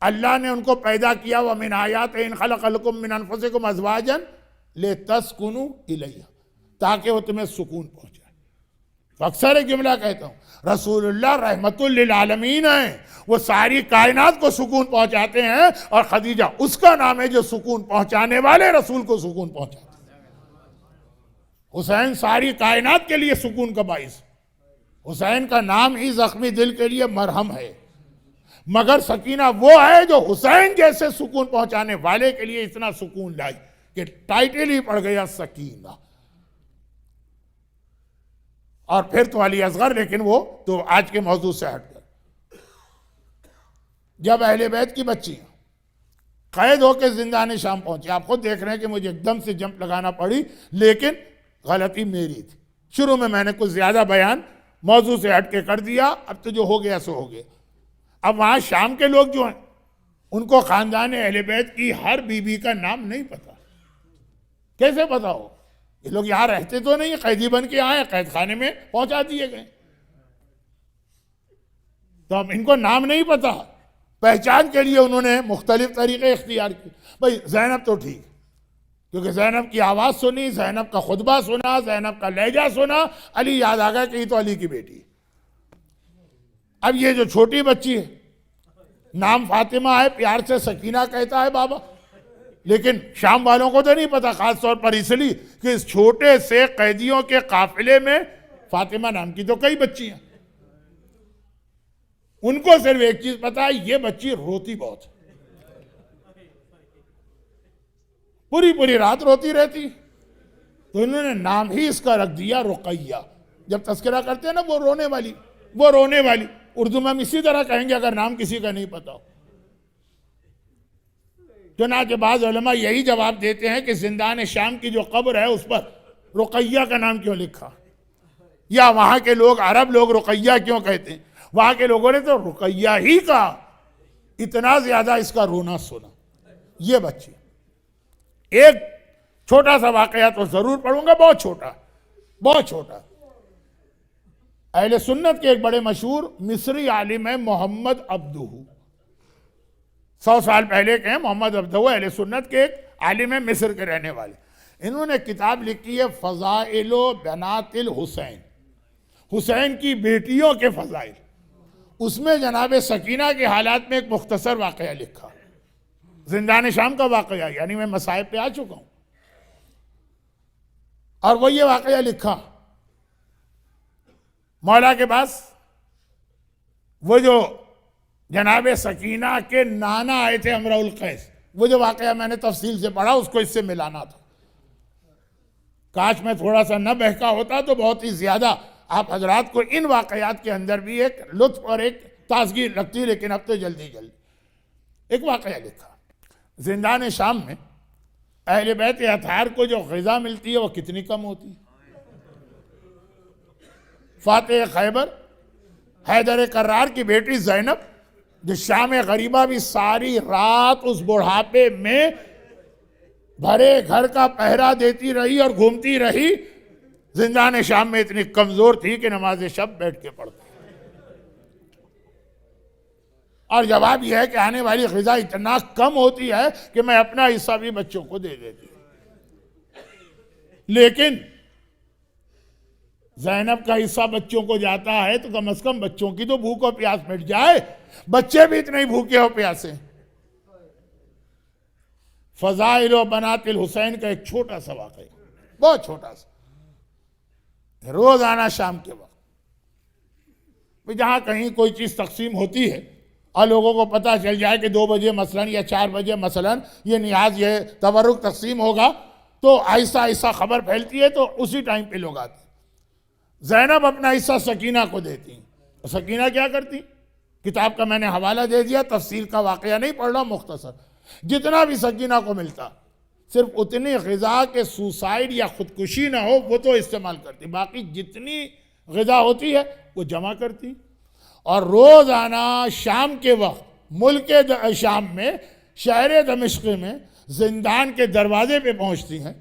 اللہ نے ان کو پیدا کیا، وَمِنْ آیَاتِهِ إِنْ خَلَقَ لَكُم مِّنْ أَنفُسِكُمْ أَزْوَاجًا لِتَسْكُنُوا إِلَيْهَا، تاکہ وہ تمہیں سکون پہنچائے۔ تو اکثر ایک جملہ کہتا ہوں، رسول اللہ رحمت للعالمین ہیں، وہ ساری کائنات کو سکون پہنچاتے ہیں، اور خدیجہ اس کا نام ہے جو سکون پہنچانے والے رسول کو سکون پہنچاتے ہیں۔ حسین ساری کائنات کے لیے سکون کا باعث۔ حسین کا نام ہی زخمی دل کے لیے مرہم ہے، مگر سکینہ وہ ہے جو حسین جیسے سکون پہنچانے والے کے لیے اتنا سکون لائی کہ ٹائٹل ہی پڑ گیا سکینہ۔ اور پھر تو علی اصغر، لیکن وہ تو آج کے موضوع سے ہٹ کر، جب اہل بیت کی بچیاں قید ہو کے زندان شام پہنچے، آپ خود دیکھ رہے ہیں کہ مجھے ایک دم سے جمپ لگانا پڑی، لیکن غلطی میری تھی۔ شروع میں نے کچھ زیادہ بیان موضوع سے ہٹ کے کر دیا، اب تو جو ہو گیا سو ہو گیا۔ اب وہاں شام کے لوگ جو ہیں، ان کو خاندان اہل بیت کی ہر بیوی کا نام نہیں پتا۔ کیسے پتا ہو؟ یہ لوگ یہاں رہتے تو نہیں، قیدی بن کے آئے، قید خانے میں پہنچا دیے گئے، تو اب ان کو نام نہیں پتا۔ پہچان کے لیے انہوں نے مختلف طریقے اختیار کیے۔ بھئی زینب تو ٹھیک، کیونکہ زینب کی آواز سنی، زینب کا خطبہ سنا، زینب کا لہجہ سنا، علی یاد آ گیا کہ یہ تو علی کی بیٹی ہے۔ اب یہ جو چھوٹی بچی ہے، نام فاطمہ ہے، پیار سے سکینہ کہتا ہے بابا، لیکن شام والوں کو تو نہیں پتا، خاص طور پر اس لیے کہ اس چھوٹے سے قیدیوں کے قافلے میں فاطمہ نام کی تو کئی بچی ہیں۔ ان کو صرف ایک چیز پتا ہے، یہ بچی روتی بہت، پوری رات روتی رہتی، تو انہوں نے نام ہی اس کا رکھ دیا رقیہ۔ جب تذکرہ کرتے ہیں نا وہ رونے والی، اردو میں ہم اسی طرح کہیں گے اگر نام کسی کا نہیں پتا ہو۔ چنانچہ بعض علماء یہی جواب دیتے ہیں کہ زندان شام کی جو قبر ہے اس پر رقیہ کا نام کیوں لکھا، یا وہاں کے لوگ، عرب لوگ رقیہ کیوں کہتے ہیں؟ وہاں کے لوگوں نے تو رقیہ ہی کہا، اتنا زیادہ اس کا رونا سنا۔ یہ بچی، ایک چھوٹا سا واقعہ تو ضرور پڑھوں گا، بہت چھوٹا۔ اہل سنت کے ایک بڑے مشہور مصری عالم ہیں محمد عبدہ، 100 سال پہلے کے ہیں، محمد عبدو اہل سنت کے ایک عالم ہیں، مصر کے رہنے والے. انہوں نے کتاب لکھی ہے فضائل و بنات الحسین، حسین کی بیٹیوں کے فضائل. اس میں جناب سکینہ کے حالات میں ایک مختصر واقعہ لکھا، زندان شام کا واقعہ، یعنی میں مصائب پہ آ چکا ہوں. اور وہ یہ واقعہ لکھا، مولا کے پاس وہ جو جناب سکینہ کے نانا آئے تھے امرؤ القیس، وہ جو واقعہ میں نے تفصیل سے پڑھا اس کو اس سے ملانا تھا. کاش میں تھوڑا سا نہ بہکا ہوتا تو بہت ہی زیادہ آپ حضرات کو ان واقعات کے اندر بھی ایک لطف اور ایک تازگی لگتی، لیکن اب تو جلدی ایک واقعہ لکھا. زندان شام میں اہل بیت اطہار کو جو غذا ملتی ہے وہ کتنی کم ہوتی ہے. فاتح خیبر حیدر کرار کی بیٹی زینب جو شام غریبہ بھی ساری رات اس بڑھاپے میں بھرے گھر کا پہرا دیتی رہی اور گھومتی رہی، زندان شام میں اتنی کمزور تھی کہ نماز شب بیٹھ کے پڑھتی. اور جواب یہ ہے کہ آنے والی غذا اتنا کم ہوتی ہے کہ میں اپنا حصہ بھی بچوں کو دے دیتی. لیکن زینب کا حصہ بچوں کو جاتا ہے تو کم از کم بچوں کی تو بھوک و پیاس مٹ جائے، بچے بھی اتنے بھوکے ہو پیاسے. فضائل و بنات الحسین کا ایک چھوٹا سا واقعہ، بہت چھوٹا سا. روزانہ شام کے وقت جہاں کہیں کوئی چیز تقسیم ہوتی ہے اور لوگوں کو پتہ چل جائے کہ 2 بجے مثلاً یا 4 بجے مثلاً یہ نیاز یہ تبرک تقسیم ہوگا تو آہستہ آہستہ خبر پھیلتی ہے تو اسی ٹائم پہ لوگ آتے ہیں. زینب اپنا حصہ سکینہ کو دیتی ہیں. سکینہ کیا کرتی؟ کتاب کا میں نے حوالہ دے دیا، تفصیل کا واقعہ نہیں پڑھ رہا، مختصر. جتنا بھی سکینہ کو ملتا صرف اتنی غذا کے سوسائڈ یا خودکشی نہ ہو وہ تو استعمال کرتی، باقی جتنی غذا ہوتی ہے وہ جمع کرتی. اور روزانہ شام کے وقت ملک شام میں شہر دمشق میں زندان کے دروازے پہ پہنچتی ہیں،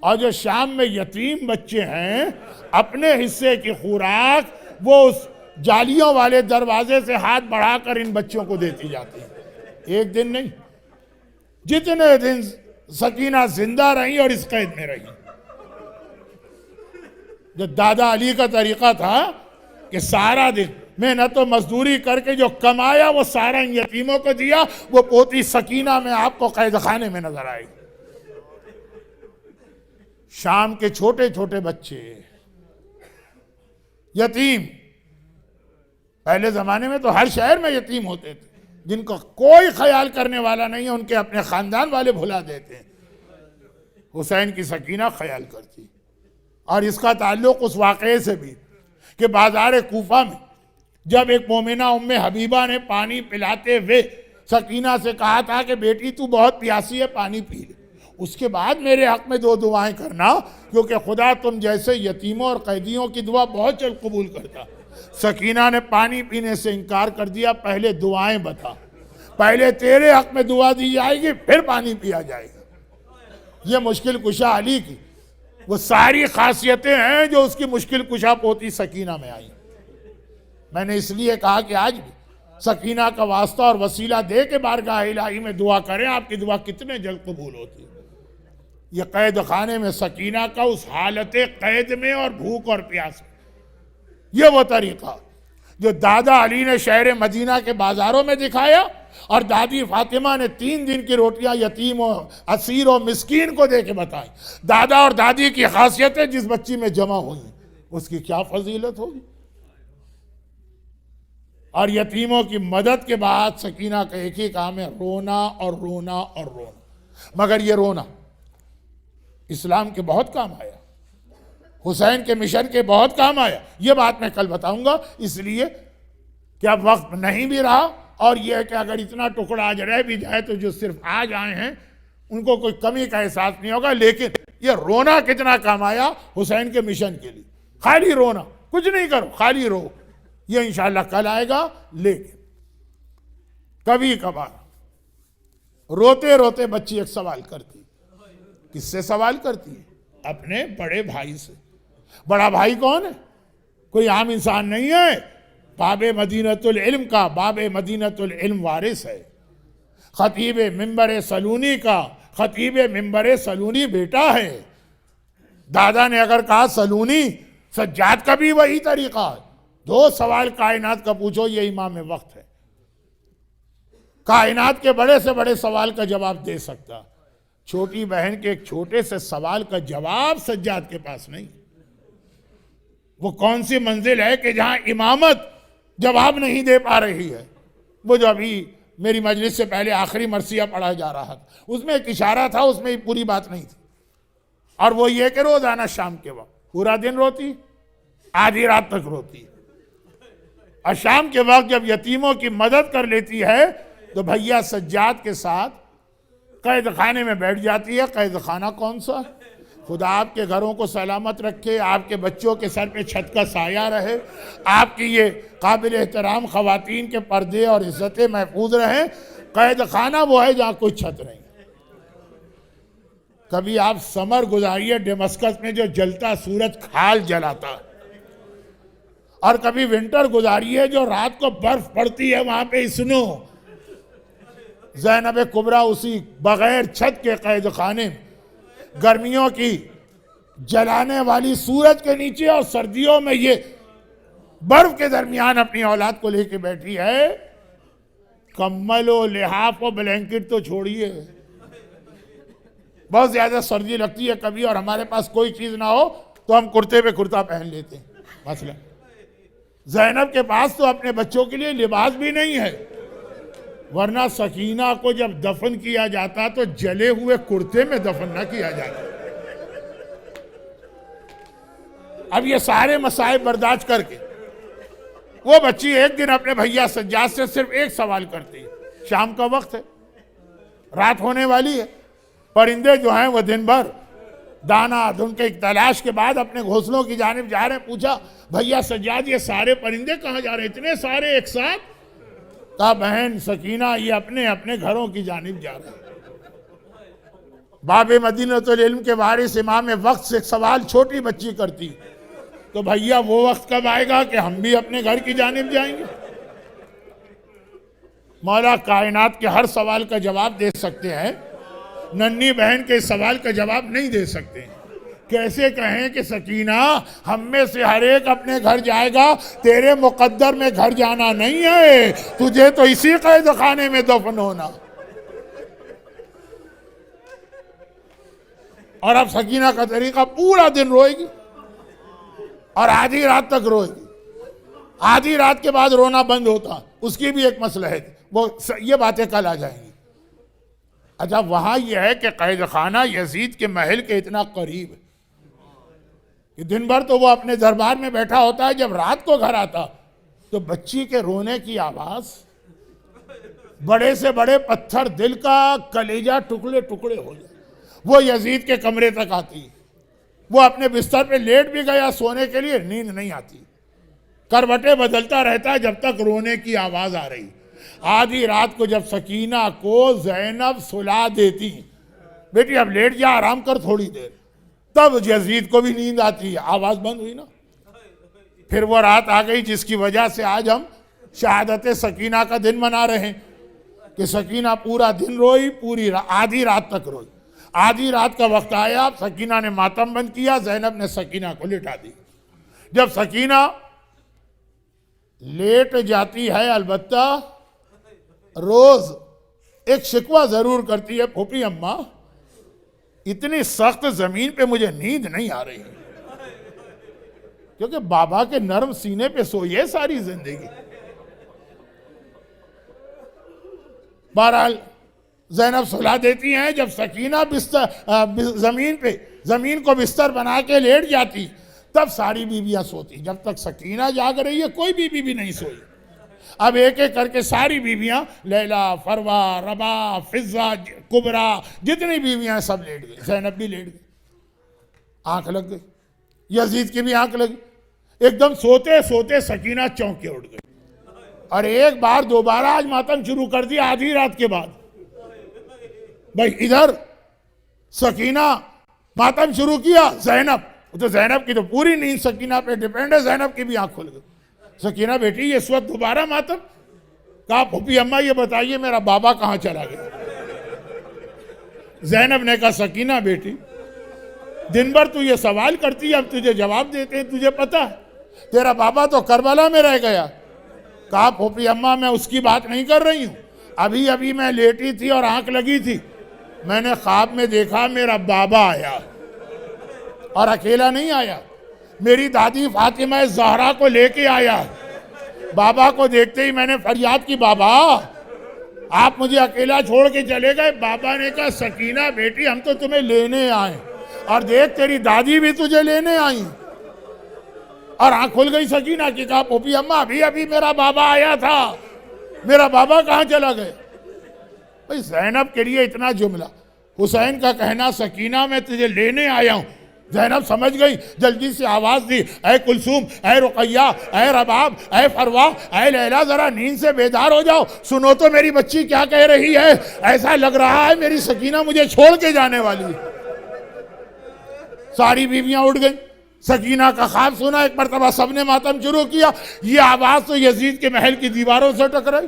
اور جو شام میں یتیم بچے ہیں اپنے حصے کی خوراک وہ اس جالیوں والے دروازے سے ہاتھ بڑھا کر ان بچوں کو دیتی جاتی ہیں. ایک دن نہیں، جتنے دن سکینہ زندہ رہی اور اس قید میں رہی. جو دادا علی کا طریقہ تھا کہ سارا دن محنت و مزدوری کر کے جو کمایا وہ سارا ان یتیموں کو دیا، وہ پوتی سکینہ میں آپ کو قید خانے میں نظر آئی. شام کے چھوٹے چھوٹے بچے یتیم، پہلے زمانے میں تو ہر شہر میں یتیم ہوتے تھے جن کو کوئی خیال کرنے والا نہیں ہے، ان کے اپنے خاندان والے بھلا دیتے ہیں. حسین کی سکینہ خیال کرتی. اور اس کا تعلق اس واقعے سے بھی کہ بازار کوفہ میں جب ایک مومنہ ام حبیبہ نے پانی پلاتے ہوئے سکینہ سے کہا تھا کہ بیٹی تو بہت پیاسی ہے، پانی پی لے، اس کے بعد میرے حق میں 2 دعائیں کرنا کیونکہ خدا تم جیسے یتیموں اور قیدیوں کی دعا بہت جلد قبول کرتا. سکینہ نے پانی پینے سے انکار کر دیا. پہلے دعائیں بتا، پہلے تیرے حق میں دعا دی جائے گی پھر پانی پیا جائے گا. یہ مشکل کشا علی کی وہ ساری خاصیتیں ہیں جو اس کی مشکل کشا پوتی سکینہ میں آئی. میں نے اس لیے کہا کہ آج بھی سکینہ کا واسطہ اور وسیلہ دے کے بارگاہ الہی میں دعا کریں، آپ کی دعا کتنے جلد قبول ہوتی ہے. یہ قید خانے میں سکینہ کا اس حالت قید میں اور بھوک اور پیاس میں، یہ وہ طریقہ جو دادا علی نے شہر مدینہ کے بازاروں میں دکھایا اور دادی فاطمہ نے 3 دن کی روٹیاں یتیم و اسیر و مسکین کو دے کے بتائیں. دادا اور دادی کی خاصیتیں جس بچی میں جمع ہوئی اس کی کیا فضیلت ہوگی. اور یتیموں کی مدد کے بعد سکینہ کا ایک ہی کام ہے، رونا اور رونا اور رونا. مگر یہ رونا اسلام کے بہت کام آیا، حسین کے مشن کے بہت کام آیا. یہ بات میں کل بتاؤں گا اس لیے کہ اب وقت نہیں بھی رہا، اور یہ ہے کہ اگر اتنا ٹکڑا آج رہ بھی جائے تو جو صرف آج آئے ہیں ان کو کوئی کمی کا احساس نہیں ہوگا. لیکن یہ رونا کتنا کام آیا حسین کے مشن کے لیے. خالی رونا، کچھ نہیں کرو، خالی رو، یہ انشاءاللہ کل آئے گا. لیکن کبھی کبھار روتے روتے بچی ایک سوال کرتی. کس سے سوال کرتی ہے؟ اپنے بڑے بھائی سے. بڑا بھائی کون ہے؟ کوئی عام انسان نہیں ہے، باب مدینۃ العلم کا، باب مدینۃ العلم وارث ہے. خطیب منبر سلونی کا خطیب منبر سلونی بیٹا ہے. دادا نے اگر کہا سلونی، سجاد کا بھی وہی طریقہ ہے. 2 سوال کائنات کا پوچھو، یہ امام وقت ہے. کائنات کے بڑے سے بڑے سوال کا جواب دے سکتا. چھوٹی بہن کے ایک چھوٹے سے سوال کا جواب سجاد کے پاس نہیں. وہ کون سی منزل ہے کہ جہاں امامت جواب نہیں دے پا رہی ہے؟ وہ جو ابھی میری مجلس سے پہلے آخری مرثیہ پڑھا جا رہا تھا، اس میں ایک اشارہ تھا، اس میں پوری بات نہیں تھی. اور وہ یہ کہ روزانہ شام کے وقت پورا دن روتی، آدھی رات تک روتی، اور شام کے وقت جب یتیموں کی مدد کر لیتی ہے تو بھیا سجاد کے ساتھ قید خانے میں بیٹھ جاتی ہے. قید خانہ کون سا؟ خدا آپ کے گھروں کو سلامت رکھے، آپ کے بچوں کے سر پہ چھت کا سایہ رہے، آپ کی یہ قابل احترام خواتین کے پردے اور عزتیں محفوظ رہیں. قید خانہ وہ ہے جہاں کوئی چھت نہیں. کبھی آپ سمر گزاریے ڈیمسکس میں جو جلتا سورج کھال جلاتا، اور کبھی ونٹر گزاریے جو رات کو برف پڑتی ہے وہاں پہ اسنو. زینب کبریٰ اسی بغیر چھت کے قید خانے میں گرمیوں کی جلانے والی سورج کے نیچے اور سردیوں میں یہ برف کے درمیان اپنی اولاد کو لے کے بیٹھی ہے. کمبل و لحاف و بلینکٹ تو چھوڑیے، بہت زیادہ سردی لگتی ہے کبھی، اور ہمارے پاس کوئی چیز نہ ہو تو ہم کرتے پہ کرتا پہن لیتے ہیں. مثلا زینب کے پاس تو اپنے بچوں کے لیے لباس بھی نہیں ہے، ورنہ سکینہ کو جب دفن کیا جاتا تو جلے ہوئے کرتے میں دفن نہ کیا جاتا. اب یہ سارے مسائل برداشت کر کے وہ بچی ایک دن اپنے بھیا سجاد سے صرف ایک سوال کرتی ہے. شام کا وقت ہے، رات ہونے والی ہے، پرندے جو ہیں وہ دن بھر دانا دھن کے تلاش کے بعد اپنے گھونسلوں کی جانب جا رہے ہیں. پوچھا بھیا سجاد یہ سارے پرندے کہاں جا رہے ہیں، اتنے سارے ایک ساتھ؟ کہا بہن سکینہ یہ اپنے اپنے گھروں کی جانب جا رہے ہیں. باب مدینۃ العلم کے وارث امام وقت سے ایک سوال چھوٹی بچی کرتی تو بھیا وہ وقت کب آئے گا کہ ہم بھی اپنے گھر کی جانب جائیں گے؟ مولا کائنات کے ہر سوال کا جواب دے سکتے ہیں، ننھی بہن کے سوال کا جواب نہیں دے سکتے. کیسے کہیں کہ سکینہ ہم میں سے ہر ایک اپنے گھر جائے گا، تیرے مقدر میں گھر جانا نہیں ہے، تجھے تو اسی قید خانے میں دفن ہونا. اور اب سکینہ کا طریقہ پورا دن روئے گی اور آدھی رات تک روئے گی. آدھی رات کے بعد رونا بند ہوتا، اس کی بھی ایک مسئلہ ہے، وہ یہ باتیں کل آ جائیں گی. اچھا وہاں یہ ہے کہ قید خانہ یزید کے محل کے اتنا قریب ہے کہ دن بھر تو وہ اپنے دربار میں بیٹھا ہوتا ہے، جب رات کو گھر آتا تو بچی کے رونے کی آواز، بڑے سے بڑے پتھر دل کا کلیجہ ٹکڑے ٹکڑے ہو جائے، وہ یزید کے کمرے تک آتی. وہ اپنے بستر پہ لیٹ بھی گیا سونے کے لیے، نیند نہیں آتی، کروٹیں بدلتا رہتا ہے جب تک رونے کی آواز آ رہی. آدھی رات کو جب سکینہ کو زینب سلا دیتی، بیٹی اب لیٹ جا آرام کر تھوڑی دیر، تب یزید کو بھی نیند آتی ہے، آواز بند ہوئی نا. پھر وہ رات آ گئی جس کی وجہ سے آج ہم شہادت سکینہ کا دن منا رہے ہیں کہ سکینہ پورا دن روئی، پوری آدھی رات تک روئی. آدھی رات کا وقت آیا، سکینہ نے ماتم بند کیا، زینب نے سکینہ کو لٹا دی. جب سکینہ لیٹ جاتی ہے البتہ روز ایک شکوہ ضرور کرتی ہے، پھوپھی اماں اتنی سخت زمین پہ مجھے نیند نہیں آ رہی، کیونکہ بابا کے نرم سینے پہ سوئی ہے ساری زندگی. بہرحال زینب سلا دیتی ہیں. جب سکینہ زمین کو بستر بنا کے لیٹ جاتی تب ساری بیویاں سوتی. جب تک سکینہ جاگ رہی ہے کوئی بیوی بھی نہیں سوئی. اب ایک ایک کر کے ساری بیویاں، لیلا، فروا، ربا، فضہ، کبریٰ، جتنی بیویاں سب لیٹ گئی. زینب بھی لیٹ گئی، آنکھ لگ گئی. یزید کی بھی آنکھ لگی. ایک دم سوتے سوتے سکینہ چونک کے اٹھ گئی اور ایک بار دوبارہ آج ماتم شروع کر دیا آدھی رات کے بعد. بھائی ادھر سکینہ ماتم شروع کیا، زینب، تو زینب کی تو پوری نیند سکینہ پہ ڈیپینڈ ہے، زینب کی بھی آنکھ کھل گئی. سکینہ بیٹی اس وقت دوبارہ ماتم؟ کہا پھوپھی اماں یہ بتائیے میرا بابا کہاں چلا گیا؟ زینب نے کہا سکینہ بیٹی دن بھر تو یہ سوال کرتی ہے، اب تجھے جواب دیتے ہیں، تجھے پتا ہے تیرا بابا تو کربلا میں رہ گیا۔ کہا پھوپھی اماں میں اس کی بات نہیں کر رہی ہوں، ابھی میں لیٹی تھی اور آنکھ لگی تھی، میں نے خواب میں دیکھا میرا بابا آیا، اور اکیلا نہیں آیا، میری دادی فاطمہ زہرا کو لے کے آیا۔ بابا کو دیکھتے ہی میں نے فریاد کی، بابا آپ مجھے اکیلا چھوڑ کے چلے گئے؟ بابا نے کہا سکینہ بیٹی ہم تو تمہیں لینے آئے، اور دیکھ تیری دادی بھی تجھے لینے آئی۔ اور آنکھ کھل گئی سکینہ کی، کہا پھوپھی اماں ابھی میرا بابا آیا تھا، میرا بابا کہاں چلا گئے؟ بھئی زینب کے لیے اتنا جملہ، حسین کا کہنا سکینہ میں تجھے لینے آیا ہوں، زینب سمجھ گئی، جلدی سے آواز دی، اے کلثوم، اے رقیہ، اے رباب، اے فروا، اے لیلا، ذرا نیند سے بیدار ہو جاؤ، سنو تو میری بچی کیا کہہ رہی ہے، ایسا لگ رہا ہے میری سکینہ مجھے چھوڑ کے جانے والی ہے۔ ساری بیویاں اٹھ گئیں، سکینہ کا خواب سنا، ایک مرتبہ سب نے ماتم شروع کیا، یہ آواز تو یزید کے محل کی دیواروں سے ٹکرائی،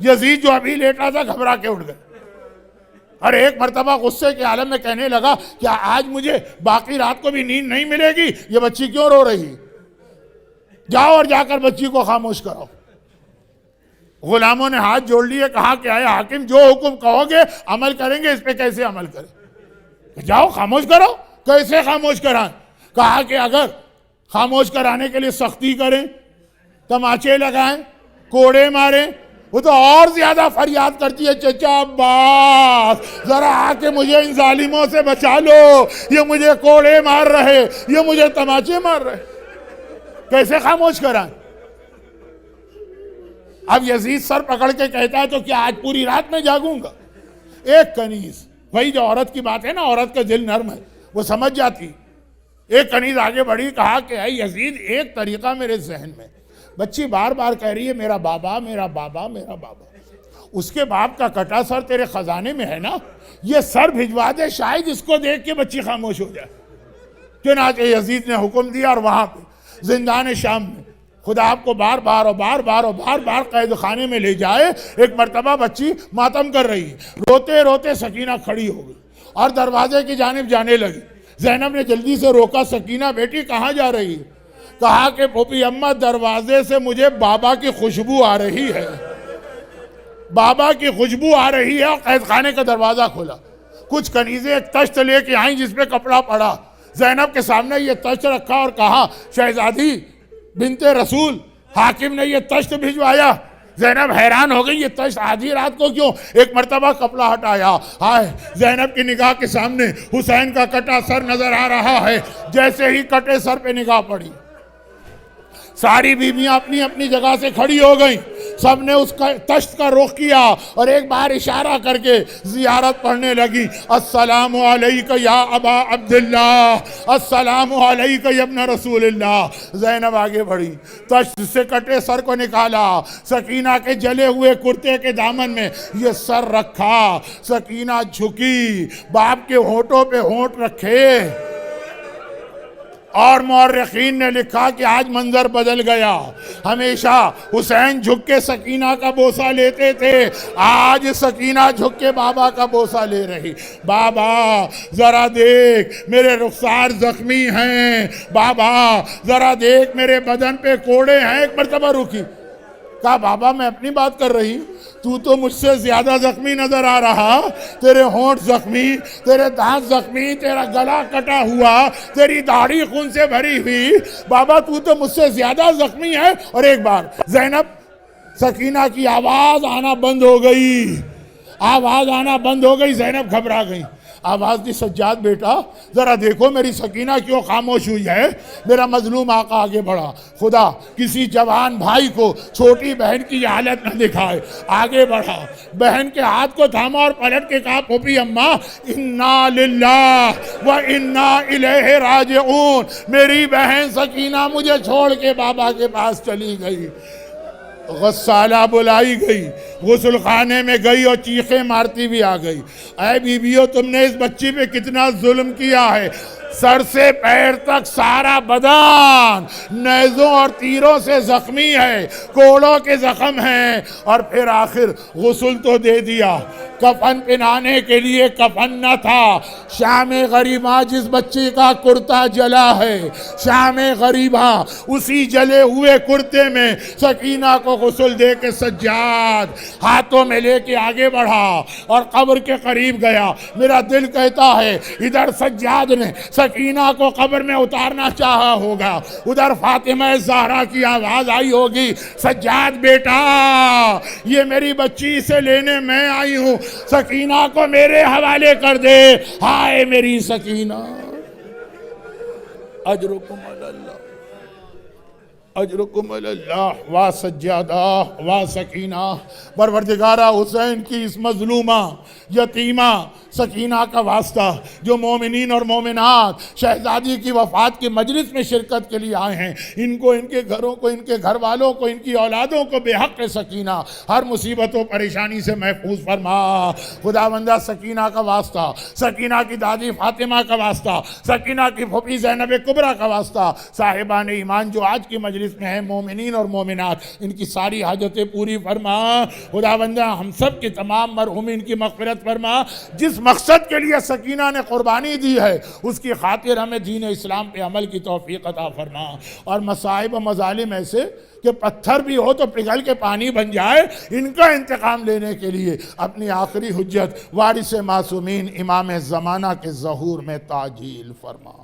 یزید جو ابھی لیٹا تھا گھبرا کے اٹھ گئے، اور ایک مرتبہ غصے کے عالم میں کہنے لگا کہ آج مجھے باقی رات کو بھی نیند نہیں ملے گی، یہ بچی کیوں رو رہی؟ جاؤ اور جا کر بچی کو خاموش کراؤ۔ غلاموں نے ہاتھ جوڑ لیے، کہا کہ اے حاکم جو حکم کہو گے عمل کریں گے، اس پہ کیسے عمل کریں؟ جاؤ خاموش کرو۔ کیسے خاموش کرائیں؟ کہا کہ اگر خاموش کرانے کے لیے سختی کریں، تماچے لگائیں، کوڑے ماریں، وہ تو اور زیادہ فریاد کرتی ہے، چچا عباس ذرا آ کے مجھے ان ظالموں سے بچا لو، یہ مجھے کوڑے مار رہے، یہ مجھے تماچے مار رہے۔ کیسے خاموش کرائیں؟ اب یزید سر پکڑ کے کہتا ہے تو کیا آج پوری رات میں جاگوں گا؟ ایک کنیز، وہی جو عورت کی بات ہے نا، عورت کا دل نرم ہے، وہ سمجھ جاتی۔ ایک کنیز آگے بڑھی، کہا کہ اے یزید ایک طریقہ میرے ذہن میں، بچی بار بار کہہ رہی ہے میرا بابا میرا بابا میرا بابا، اس کے باپ کا کٹا سر تیرے خزانے میں ہے نا، یہ سر بھجوا دے، شاید اس کو دیکھ کے بچی خاموش ہو جائے۔ چنانچہ یزید نے حکم دیا، اور وہاں پہ زندان شام میں خدا آپ کو بار بار قید خانے میں لے جائے، ایک مرتبہ بچی ماتم کر رہی ہے، روتے روتے سکینہ کھڑی ہو گئی اور دروازے کی جانب جانے لگی۔ زینب نے جلدی سے روکا، سکینہ بیٹی کہاں جا رہی ہے؟ کہا کہ پھوپھی اماں دروازے سے مجھے بابا کی خوشبو آ رہی ہے، بابا کی خوشبو آ رہی ہے۔ اور قید خانے کا دروازہ کھولا، کچھ کنیزیں ایک تشت لے کے آئیں جس پہ کپڑا پڑا، زینب کے سامنے یہ تشت رکھا اور کہا شہزادی بنت رسول، حاکم نے یہ تشت بھجوایا۔ زینب حیران ہو گئی، یہ تشت آدھی رات کو کیوں؟ ایک مرتبہ کپڑا ہٹایا، ہائے زینب کی نگاہ کے سامنے حسین کا کٹا سر نظر آ رہا ہے۔ جیسے ہی کٹے سر پہ نگاہ پڑی، ساری بیویاں اپنی اپنی جگہ سے کھڑی ہو گئیں، سب نے اس تشت کا رخ کیا اور ایک بار اشارہ کر کے زیارت پڑھنے لگی، السلام علیکہ یا ابا عبداللہ، السلام علیکہ یا ابن رسول اللہ۔ زینب آگے بڑھی، تشت سے کٹے سر کو نکالا، سکینہ کے جلے ہوئے کرتے کے دامن میں یہ سر رکھا، سکینہ جھکی، باپ کے ہونٹوں پہ ہونٹ رکھے، اور مورخین نے لکھا کہ آج منظر بدل گیا۔ ہمیشہ حسین جھک کے سکینہ کا بوسہ لیتے تھے، آج سکینہ جھک کے بابا کا بوسہ لے رہی۔ بابا ذرا دیکھ میرے رخسار زخمی ہیں، بابا ذرا دیکھ میرے بدن پہ کوڑے ہیں۔ ایک مرتبہ رکی، کہا بابا میں اپنی بات کر رہی، تو مجھ سے زیادہ زخمی نظر آ رہا، تیرے ہونٹ زخمی، تیرے دانت زخمی، تیرا گلا کٹا ہوا، تیری داڑھی خون سے بھری ہوئی، بابا تو مجھ سے زیادہ زخمی ہے۔ اور ایک بار زینب، سکینہ کی آواز آنا بند ہو گئی، آواز آنا بند ہو گئی، زینب گھبرا گئی، آواز دی سجاد بیٹا ذرا دیکھو میری سکینہ کیوں خاموش ہوئی ہے۔ میرا مظلوم آقا آگے بڑھا، خدا کسی جوان بھائی کو چھوٹی بہن کی یہ حالت نہ دکھائے، آگے بڑھا، بہن کے ہاتھ کو تھاما اور پلٹ کے کہا پھوپھی اماں انا للہ و انا الیہ راجعون، میری بہن سکینہ مجھے چھوڑ کے بابا کے پاس چلی گئی۔ غسالہ بلائی گئی، غسل خانے میں گئی اور چیخیں مارتی بھی آ گئی، اے بیویو تم نے اس بچی پہ کتنا ظلم کیا ہے، سر سے پیر تک سارا بدن نیزوں اور تیروں سے زخمی ہے، کوڑوں کے زخم ہیں، اور پھر آخر غسل تو دے دیا، کفن پہنانے کے لیے کفن نہ تھا۔ شام غریبہ جس بچے کا کرتا جلا ہے، شام غریبہ اسی جلے ہوئے کرتے میں سکینہ کو غسل دے کے سجاد ہاتھوں میں لے کے آگے بڑھا اور قبر کے قریب گیا۔ میرا دل کہتا ہے ادھر سجاد نے سکینہ کو قبر میں اتارنا چاہا ہوگا، ادھر فاطمہ زہرا کی آواز آئی ہوگی، سجاد بیٹا یہ میری بچی سے لینے میں آئی ہوں، سکینہ کو میرے حوالے کر دے۔ ہائے میری سکینہ، اجرکم علی اللہ، اجرکم علی اللہ، وا سجادہ وا سکینہ۔ پروردگارہ حسین کی اس مظلومہ یتیمہ سکینہ کا واسطہ جو مومنین اور مومنات شہزادی کی وفات کے مجلس میں شرکت کے لیے آئے ہیں، ان کو، ان کے گھروں کو، ان کے گھر والوں کو، ان کی اولادوں کو بے حق سکینہ ہر مصیبت و پریشانی سے محفوظ فرما۔ خداوندہ سکینہ کا واسطہ، سکینہ کی دادی فاطمہ کا واسطہ، سکینہ کی پھوپھی زینب کبریٰ کا واسطہ، صاحبان ایمان جو آج کی مجلس میں ہیں، مومنین اور مومنات، ان کی ساری حاجتیں پوری فرما۔ خداوندہ ہم سب کے تمام مرحومین کی مغفرت فرما۔ جس مقصد کے لیے سکینہ نے قربانی دی ہے اس کی خاطر ہمیں دین اسلام پہ عمل کی توفیق عطا فرما، اور مصائب و مظالم ایسے کہ پتھر بھی ہو تو پگھل کے پانی بن جائے، ان کا انتقام لینے کے لیے اپنی آخری حجت وارث معصومین امام زمانہ کے ظہور میں تعجیل فرما۔